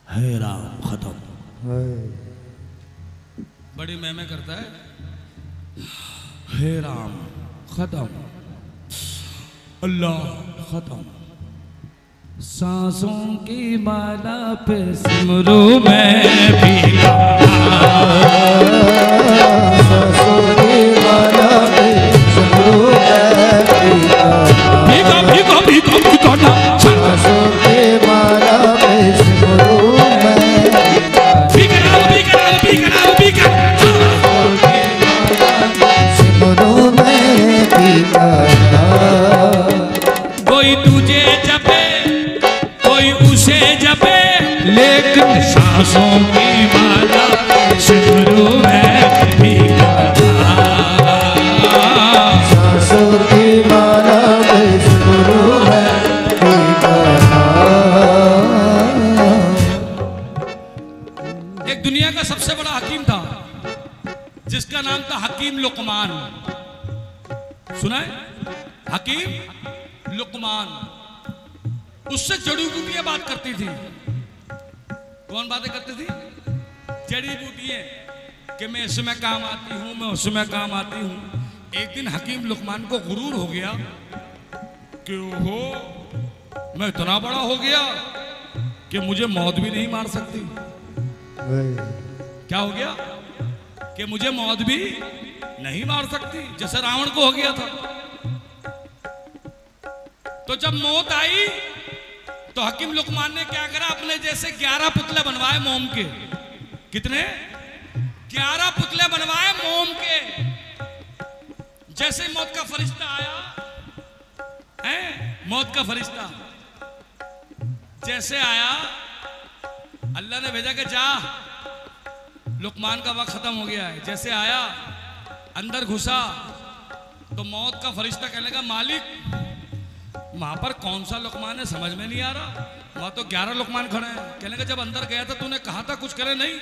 Speaker 1: है, राम खत्म। बड़ी मैं करता है। हे राम खत्म, अल्लाह खत्म, सांसों की माला पे सिमरू मैं भीगा,
Speaker 2: सांसों की माला पे सिमरू मैं भीगा,
Speaker 1: भीगा भीगा भीगा भीगा ना,
Speaker 2: सांसों की माला पे सिमरू मैं
Speaker 1: भीगा भीगा भीगा भीगा,
Speaker 2: सिमरू मैं भीगा।
Speaker 1: कोई तुझे जपे कोई उसे जपे, लेकिन सांसों की माला सिमरू मैं भीगा,
Speaker 2: सांसों की माला पे सिमरू मैं भीगा।
Speaker 1: एक दुनिया का सबसे बड़ा हकीम था जिसका नाम था हकीम लुकमान। सुना है? हकीम लुकमान। उससे जड़ी बूटियां बात करती थी। कौन बातें करती थी? जड़ी बूटियां कि मैं इसमें काम आती हूं, मैं उसमें काम आती हूं। एक दिन हकीम लुकमान को गुरूर हो गया कि ओहो मैं इतना बड़ा हो गया कि मुझे मौत भी नहीं मार सकती। क्या हो गया? कि मुझे मौत भी नहीं मार सकती, जैसे रावण को हो गया था। तो जब मौत आई तो हकीम लुकमान ने क्या करा, अपने जैसे 11 पुतले बनवाए मोम के। कितने? 11 पुतले बनवाए मोम के। जैसे मौत का फरिश्ता आया है, मौत का फरिश्ता जैसे आया, अल्लाह ने भेजा कि जा लुकमान का वक्त खत्म हो गया है। जैसे आया अंदर घुसा तो मौत का फरिश्ता कहने लगा मालिक वहां पर कौन सा लुकमान है, समझ में नहीं आ रहा। वहां तो 11 लुकमान खड़े हैं। कहने लगा जब अंदर गया था तूने कहा था कुछ करे नहीं।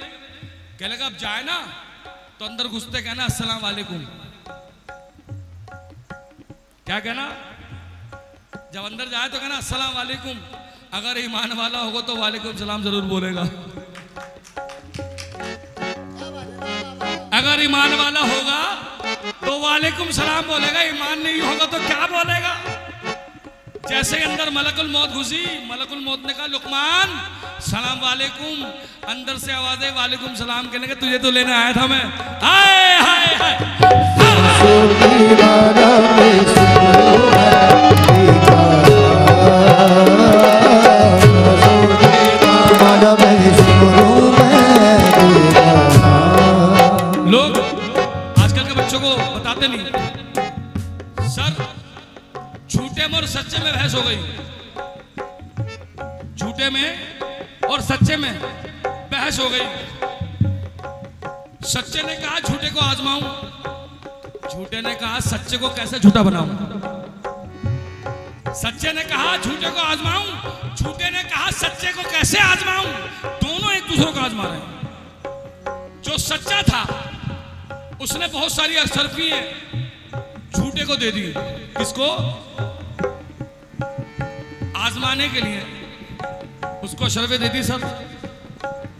Speaker 1: कहने लगा अब जाए ना तो अंदर घुसते कहना अस्सलाम वालेकुम। क्या कहना? जब अंदर जाए तो कहना अस्सलाम वालेकुम। अगर ईमान वाला होगा तो वालेकुम सलाम जरूर बोलेगा। अगर ईमान वाला होगा तो वालेकुम सलाम बोलेगा, ईमान नहीं होगा तो क्या बोलेगा? जैसे अंदर मलकुल मौत घुसी, मलकुल मौत ने कहा लुकमान सलाम वालेकुम। अंदर से आवाज है वालेकुम सलाम। कहने के तुझे तो लेने आया था मैं। हाय हाय हाय,
Speaker 2: सांसों की माला पे सिमरू मैं भीगा, सांसों की माला पे सिमरू मैं भीगा।
Speaker 1: लोग आजकल के बच्चों को बताते नहीं सर, झूठे में और सच्चे में बहस हो गई। झूठे में और सच्चे में बहस हो गई। सच्चे ने कहा झूठे को आजमाऊं, झूठे ने कहा सच्चे को कैसे झूठा बनाऊं। सच्चे ने कहा झूठे को आजमाऊं, झूठे ने कहा सच्चे को कैसे आजमाऊं। दोनों एक दूसरे को आजमा रहे हैं। जो सच्चा था उसने बहुत सारी अशरफियां झूठे को दे दी। किसको? आजमाने के लिए उसको अशरफे दे दी सब।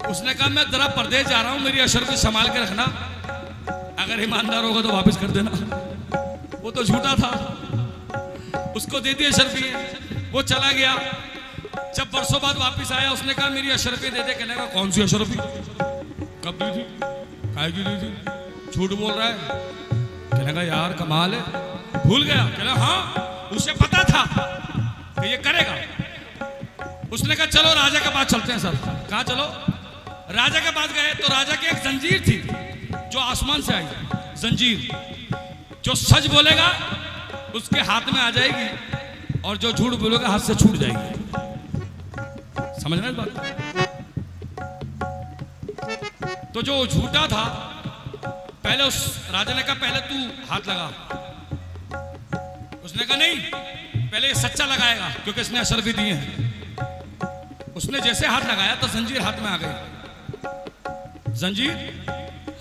Speaker 1: उसने कहा मैं जरा परदेश जा रहा हूं, मेरी अशरफी संभाल के रखना, अगर ईमानदार होगा तो वापस कर देना। वो तो झूठा था, उसको दे दी अशरफी, वो चला गया। जब बरसों बाद वापस आया उसने कहा मेरी अशरफी दे दे। कहने का कौन सी अशरफी? कब दी थी? काहे की दी थी? झूठ बोल रहा है। कहने का यार कमाल है, भूल गया। कहना हाँ उसे पता था कि ये करेगा। उसने कहा चलो राजा के पास चलते हैं सर। कहाँ चलो? राजा के पास गए तो राजा की एक जंजीर थी जो आसमान से आई। जंजीर जो सच बोलेगा उसके हाथ में आ जाएगी और जो झूठ बोलेगा हाथ से छूट जाएगी। समझ रहे हैं बात? तो जो झूठा था पहले उस राजा ने कहा पहले तू हाथ लगा। उसने कहा नहीं पहले ये सच्चा लगाएगा क्योंकि इसने अशरफी दी है। उसने जैसे हाथ लगाया तो जंजीर हाथ में आ गई। जंजीर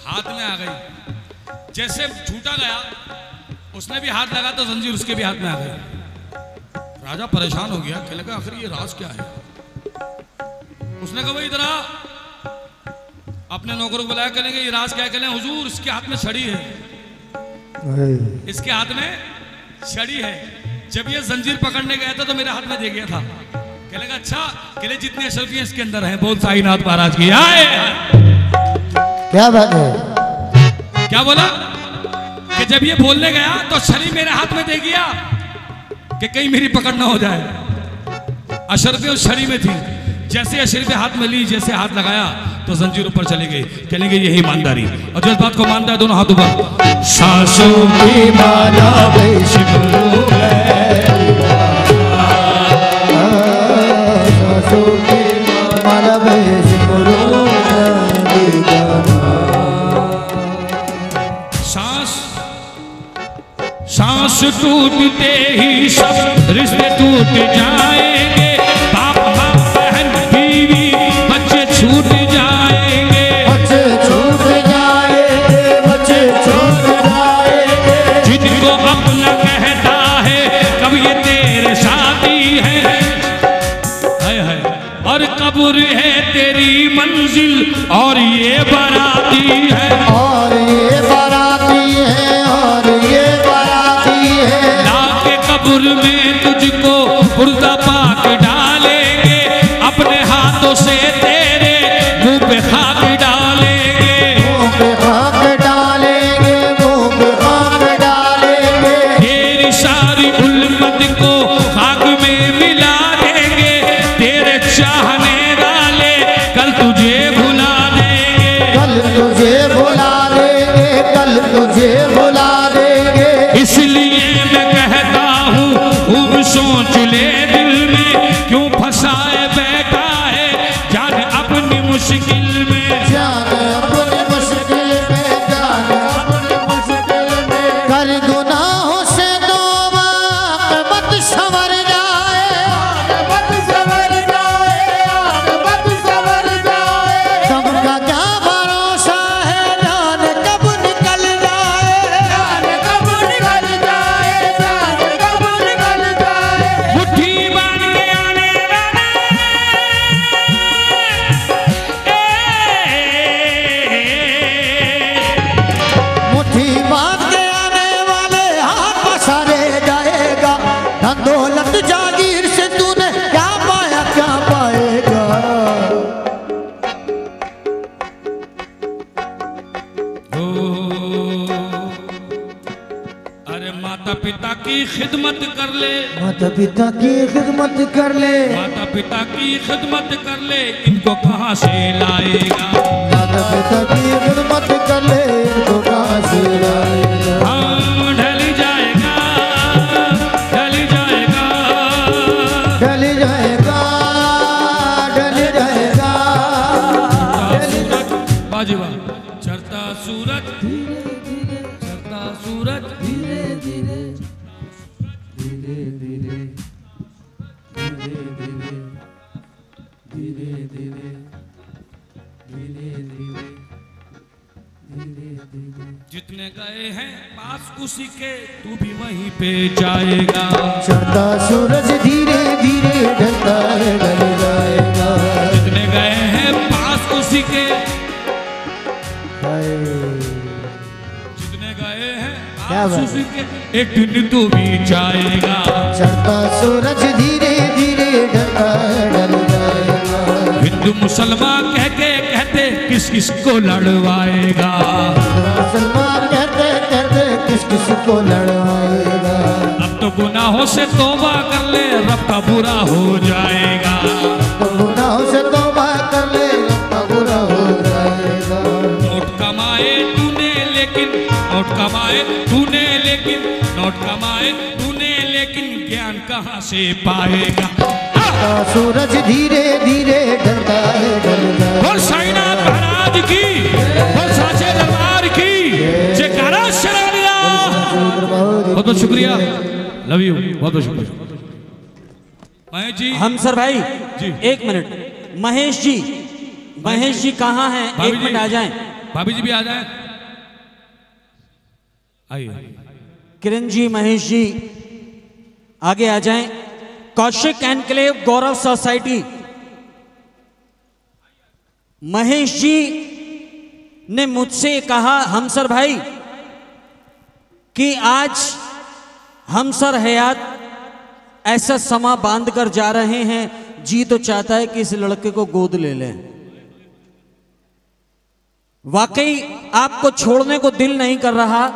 Speaker 1: हाथ में आ गई। जैसे झूठा गया उसने भी हाथ लगा तो जंजीर उसके भी हाथ में आ गई। राजा परेशान हो गया, कहने लगा आखिर ये राज क्या है। उसने कहा भाई इधर आ। अपने नौकरों को बुलाया, करेंगे ये राज क्या करें हुजूर, इसके हाथ में छड़ी है, इसके हाथ में छड़ी है। जब ये जंजीर पकड़ने गया था तो मेरे हाथ में दे गया था। कहने लगा अच्छा, कहले जितनी अशरफियां इसके अंदर हैं बोल साईनाथ महाराज की आए।
Speaker 2: क्या बात है?
Speaker 1: क्या बोला कि जब ये बोलने गया तो छड़ी मेरे हाथ में दे गया कि कहीं मेरी पकड़ ना हो जाए। अशरफे उस छड़ी में थी, जैसे अशरफे हाथ में ली, जैसे हाथ लगाया तो जंजीर ऊपर चली गई। कहेंगे यही ईमानदारी, और जिस बात को मानता है दोनों हाथ ऊपर। सांसों की माला सांस टूटते ही सब रिश्ते टूट जाएंगे, बाप बहन बीवी बच्चे छूट जाएंगे,
Speaker 2: बच्चे छूट जाएंगे, बच्चे छूट जाएंगे।
Speaker 1: जिनको अपना कहता है कब ये तेरे साथी है, और कब्र है तेरी मंजिल और ये बाराती है,
Speaker 2: और ये बाराती है, और ये बाराती है।
Speaker 1: लाके कब्र में तुझको मुर्दा पाक डालेंगे, अपने हाथों से तेरे मुंह पे खाक डालेंगे,
Speaker 2: मुंह पे खाक डालेंगे, मुंह पे खाक डालेंगे।
Speaker 1: तेरी सारी उल्मत को खाक में मिला देंगे, तेरे चाहने वाले कल तुझे भुला देंगे,
Speaker 2: कल तुझे भुला देंगे, कल तुझे भुला देंगे।
Speaker 1: इसलिए मैं कहता हूँ खूब सोच ले दिल में, क्यों फंसाए बैठा है जान अपनी मुश्किल में,
Speaker 2: जान अपनी मुश्किल में, जान अपनी मुश्किल में। कर गुनाहों से तौबा मत संवर जाए, मत संवर जाए, मत संवर जाए। कब का क्या भरोसा है, जान कब निकल जाए, जान कब निकल जाए, जान कब निकल जाए।
Speaker 1: मुट्ठी बांध के आने वाला
Speaker 2: मुट्ठी बांध के आने वाले हाथ पसारे जाएगा। धन दौलत जागीर से तूने क्या पाया, क्या पाएगा।
Speaker 1: ओ, अरे माता पिता की खिदमत कर ले,
Speaker 2: माता पिता की खिदमत कर ले,
Speaker 1: माता पिता की खिदमत कर ले, इनको कहाँ से लाएगा,
Speaker 2: माता पिता की खिदमत कर ले, इनको कहाँ से लाएगा।
Speaker 1: हाँ ढल जाएगा, ढल जाएगा,
Speaker 2: ढल जाएगा, ढल जाएगा, ढल
Speaker 1: बाजी वाह, चढ़ता सूरज चढ़ता सूरज धीरे धीरे धीरे धीरे धीरे धीरे धीरे धीरे धीरे जितने गए हैं पास उसी के तू भी वहीं पे जाएगा,
Speaker 2: चढ़ता सूरज धीरे धीरे ढलता है, ढल जाएगा।
Speaker 1: जितने गए हैं पास उसी के, जितने गए हैं
Speaker 2: क्या
Speaker 1: पास
Speaker 2: बात
Speaker 1: उसी के, एक दिन तू भी जाएगा,
Speaker 2: चढ़ता सूरज धीरे धीरे ढलता है, ढल जाएगा।
Speaker 1: हिंदू मुसलमान कह के कहते किस किस को लड़वाएगा,
Speaker 2: मुसलमान कहते कहते किस किस को लड़वाएगा।
Speaker 1: अब तो गुनाहों से तौबा कर ले रब का बुरा हो जाएगा,
Speaker 2: तो गुनाहों से तौबा कर ले, रब बुरा हो जाएगा।
Speaker 1: नोट कमाए तूने लेकिन, नोट कमाए तूने लेकिन, नोट कमाए तूने लेकिन ज्ञान कहाँ से पाएगा।
Speaker 2: चढ़ता सूरज धीरे धीरे ढलता है, ढल जाएगा।
Speaker 1: बोल साईनाथ महाराज की, बोल साचे दरबार की जयकारा शरणिया। बहुत बहुत शुक्रिया, लव यू, बहुत बहुत शुक्रिया महेश जी।
Speaker 5: हम सर भाई
Speaker 1: जी।
Speaker 5: एक मिनट, महेश जी, महेश जी कहाँ हैं?
Speaker 1: भाभी
Speaker 5: एक मिनट
Speaker 1: जी।
Speaker 5: आ जाएं।
Speaker 1: भाभी जी भी आ जाए, आइए।
Speaker 5: किरण जी, महेश जी आगे आ जाएं। कौशिक एनक्लेव गौरव सोसाइटी, महेश जी ने मुझसे कहा हमसर भाई कि आज हमसर हयात ऐसा समा बांध कर जा रहे हैं, जी तो चाहता है कि इस लड़के को गोद ले लें। वाकई आपको छोड़ने को दिल नहीं कर रहा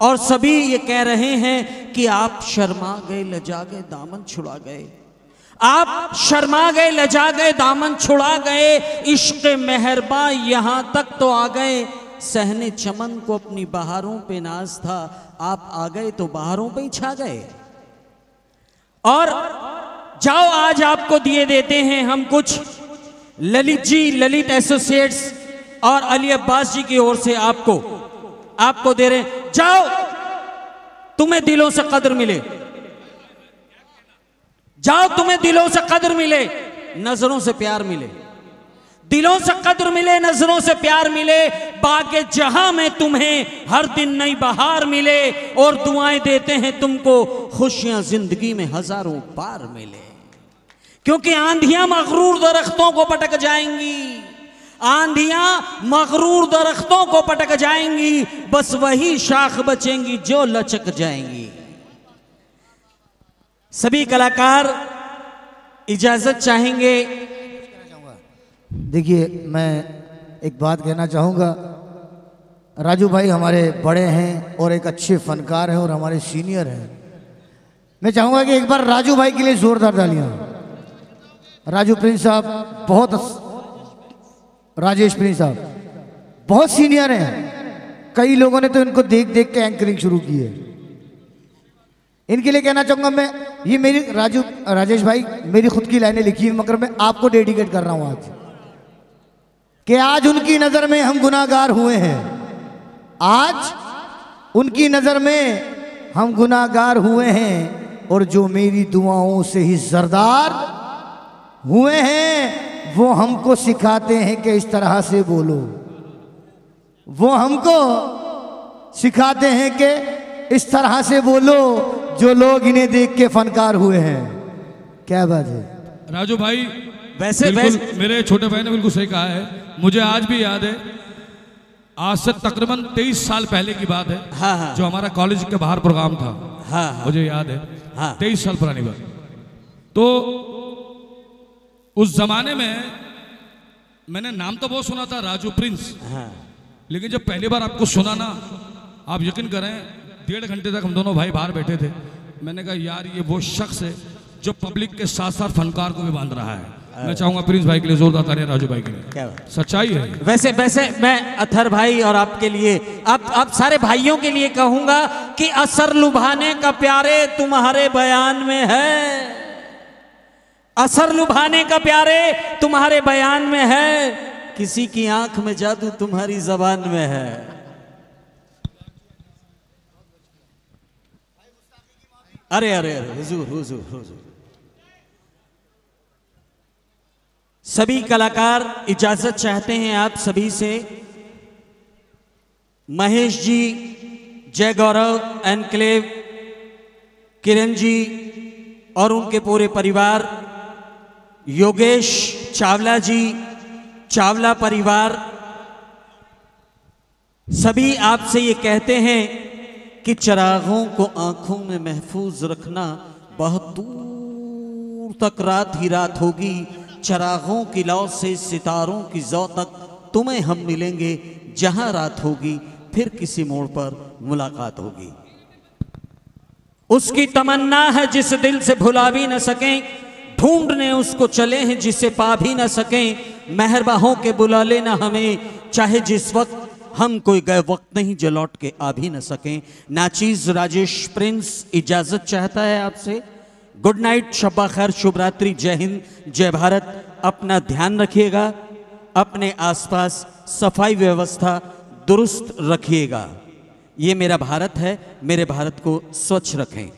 Speaker 5: और सभी ये कह रहे हैं कि आप शर्मा गए, लजा गए, दामन छुड़ा गए। आप शर्मा गए, लजा गए, दामन छुड़ा गए, इश्क मेहरबा यहां तक तो आ गए। सहने चमन को अपनी बहारों पे नाज था, आप आ गए तो बहारों पे ही छा गए। और जाओ आज आपको दिए देते हैं हम कुछ ललित जी, ललित एसोसिएट्स और अली अब्बास जी की ओर से आपको दे रहे हैं। जाओ, तुम्हें दिलों से कदर मिले, जाओ तुम्हें दिलों से कदर मिले, नजरों से प्यार मिले। दिलों से कदर मिले, नजरों से प्यार मिले, बागे जहां में तुम्हें हर दिन नई बहार मिले। और दुआएं देते हैं तुमको, खुशियां जिंदगी में हजारों बार मिले। क्योंकि आंधियां मगरूर दरख्तों को पटक जाएंगी, आंधियां मगरूर दरख्तों को पटक जाएंगी, बस वही शाख बचेंगी जो लचक जाएंगी। सभी कलाकार इजाजत चाहेंगे।
Speaker 2: देखिए, मैं एक बात कहना चाहूँगा, राजू भाई हमारे बड़े हैं और एक अच्छे फनकार हैं और हमारे सीनियर हैं। मैं चाहूँगा कि एक बार राजू भाई के लिए जोरदार तालियां। राजू प्रिंस साहब बहुत, राजेश प्रिंस साहब बहुत सीनियर हैं। कई लोगों ने तो इनको देख देख के एंकरिंग शुरू की है। इनके लिए कहना चाहूँगा मैं, ये मेरी राजेश भाई मेरी खुद की लाइनें लिखी है, मगर मैं आपको डेडिकेट कर रहा हूँ आज, कि आज उनकी नज़र में हम गुनाहगार हुए हैं। आज उनकी नज़र में हम गुनाहगार हुए हैं और जो मेरी दुआओं से ही जरदार हुए हैं, वो हमको सिखाते हैं कि इस तरह से बोलो। वो हमको सिखाते हैं कि इस तरह से बोलो, जो लोग इन्हें देख के फनकार हुए हैं। क्या बात है
Speaker 1: राजू भाई,
Speaker 5: वैसे
Speaker 1: मेरे छोटे भाई ने बिल्कुल सही कहा है। मुझे आज भी याद है, आज से तकरीबन 23 साल पहले की बात है।
Speaker 5: हाँ हाँ।
Speaker 1: जो हमारा कॉलेज के बाहर प्रोग्राम था।
Speaker 5: हाँ हाँ।
Speaker 1: मुझे याद है।
Speaker 5: हाँ।
Speaker 1: 23 साल पुरानी बात। तो उस जमाने में मैंने नाम तो बहुत सुना था, राजू प्रिंस।
Speaker 5: हाँ।
Speaker 1: लेकिन जब पहली बार आपको सुना ना, आप यकीन करें 1.5 घंटे तक हम दोनों भाई बाहर बैठे थे। मैंने कहा यार ये वो शख्स है जो पब्लिक के साथ साथ फनकार को भी बांध रहा है। मैं चाहूंगा प्रिंस भाई के लिए जोरदार तालियां, राजू भाई के लिए।
Speaker 5: क्या बात?
Speaker 1: सच्चाई है।
Speaker 5: वैसे मैं अथर भाई और आपके लिए, आप सारे भाइयों के लिए कहूंगा कि असर लुभाने का प्यारे तुम्हारे बयान में है, असर लुभाने का प्यारे तुम्हारे बयान में है, किसी की आंख में जादू तुम्हारी जबान में है। अरे अरे अरे, हुजूर हुजूर हुजूर। सभी कलाकार इजाजत चाहते हैं आप सभी से। महेश जी, जय गौरव एनक्लेव, किरण जी और उनके पूरे परिवार, योगेश चावला जी, चावला परिवार, सभी आपसे ये कहते हैं कि चिरागों को आंखों में महफूज रखना, बहुत दूर तक रात ही रात होगी। चिरागों की लौ से सितारों की जौ तक तुम्हें हम मिलेंगे, जहां रात होगी फिर किसी मोड़ पर मुलाकात होगी। उसकी तमन्ना है जिस दिल से भुला भी न सकें, ढूंढने उसको चले हैं जिसे पा भी न सकें। मेहरबाहों के बुला लेना हमें, चाहे जिस वक्त हम कोई गए वक्त नहीं जो लौट के आ भी न सकें। नाचीज राजेश प्रिंस इजाजत चाहता है आपसे। गुड नाइट, शब्बा खैर, शुभ रात्रि, जय हिंद, जय भारत। अपना ध्यान रखिएगा, अपने आसपास सफाई व्यवस्था दुरुस्त रखिएगा। ये मेरा भारत है, मेरे भारत को स्वच्छ रखें।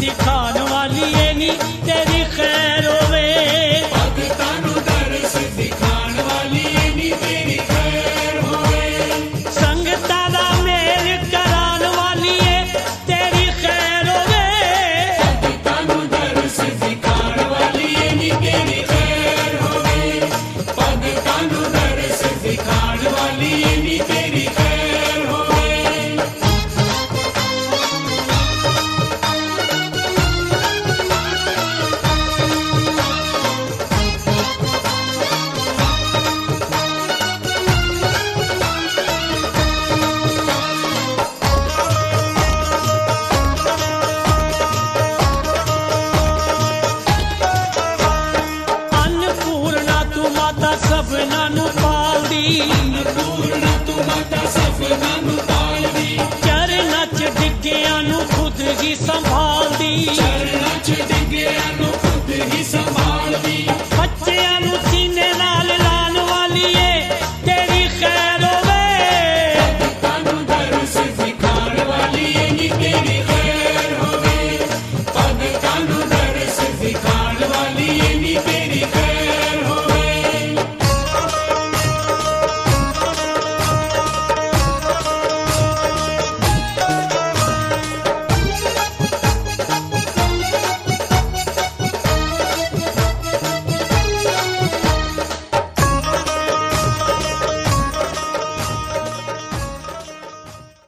Speaker 7: दिखा लो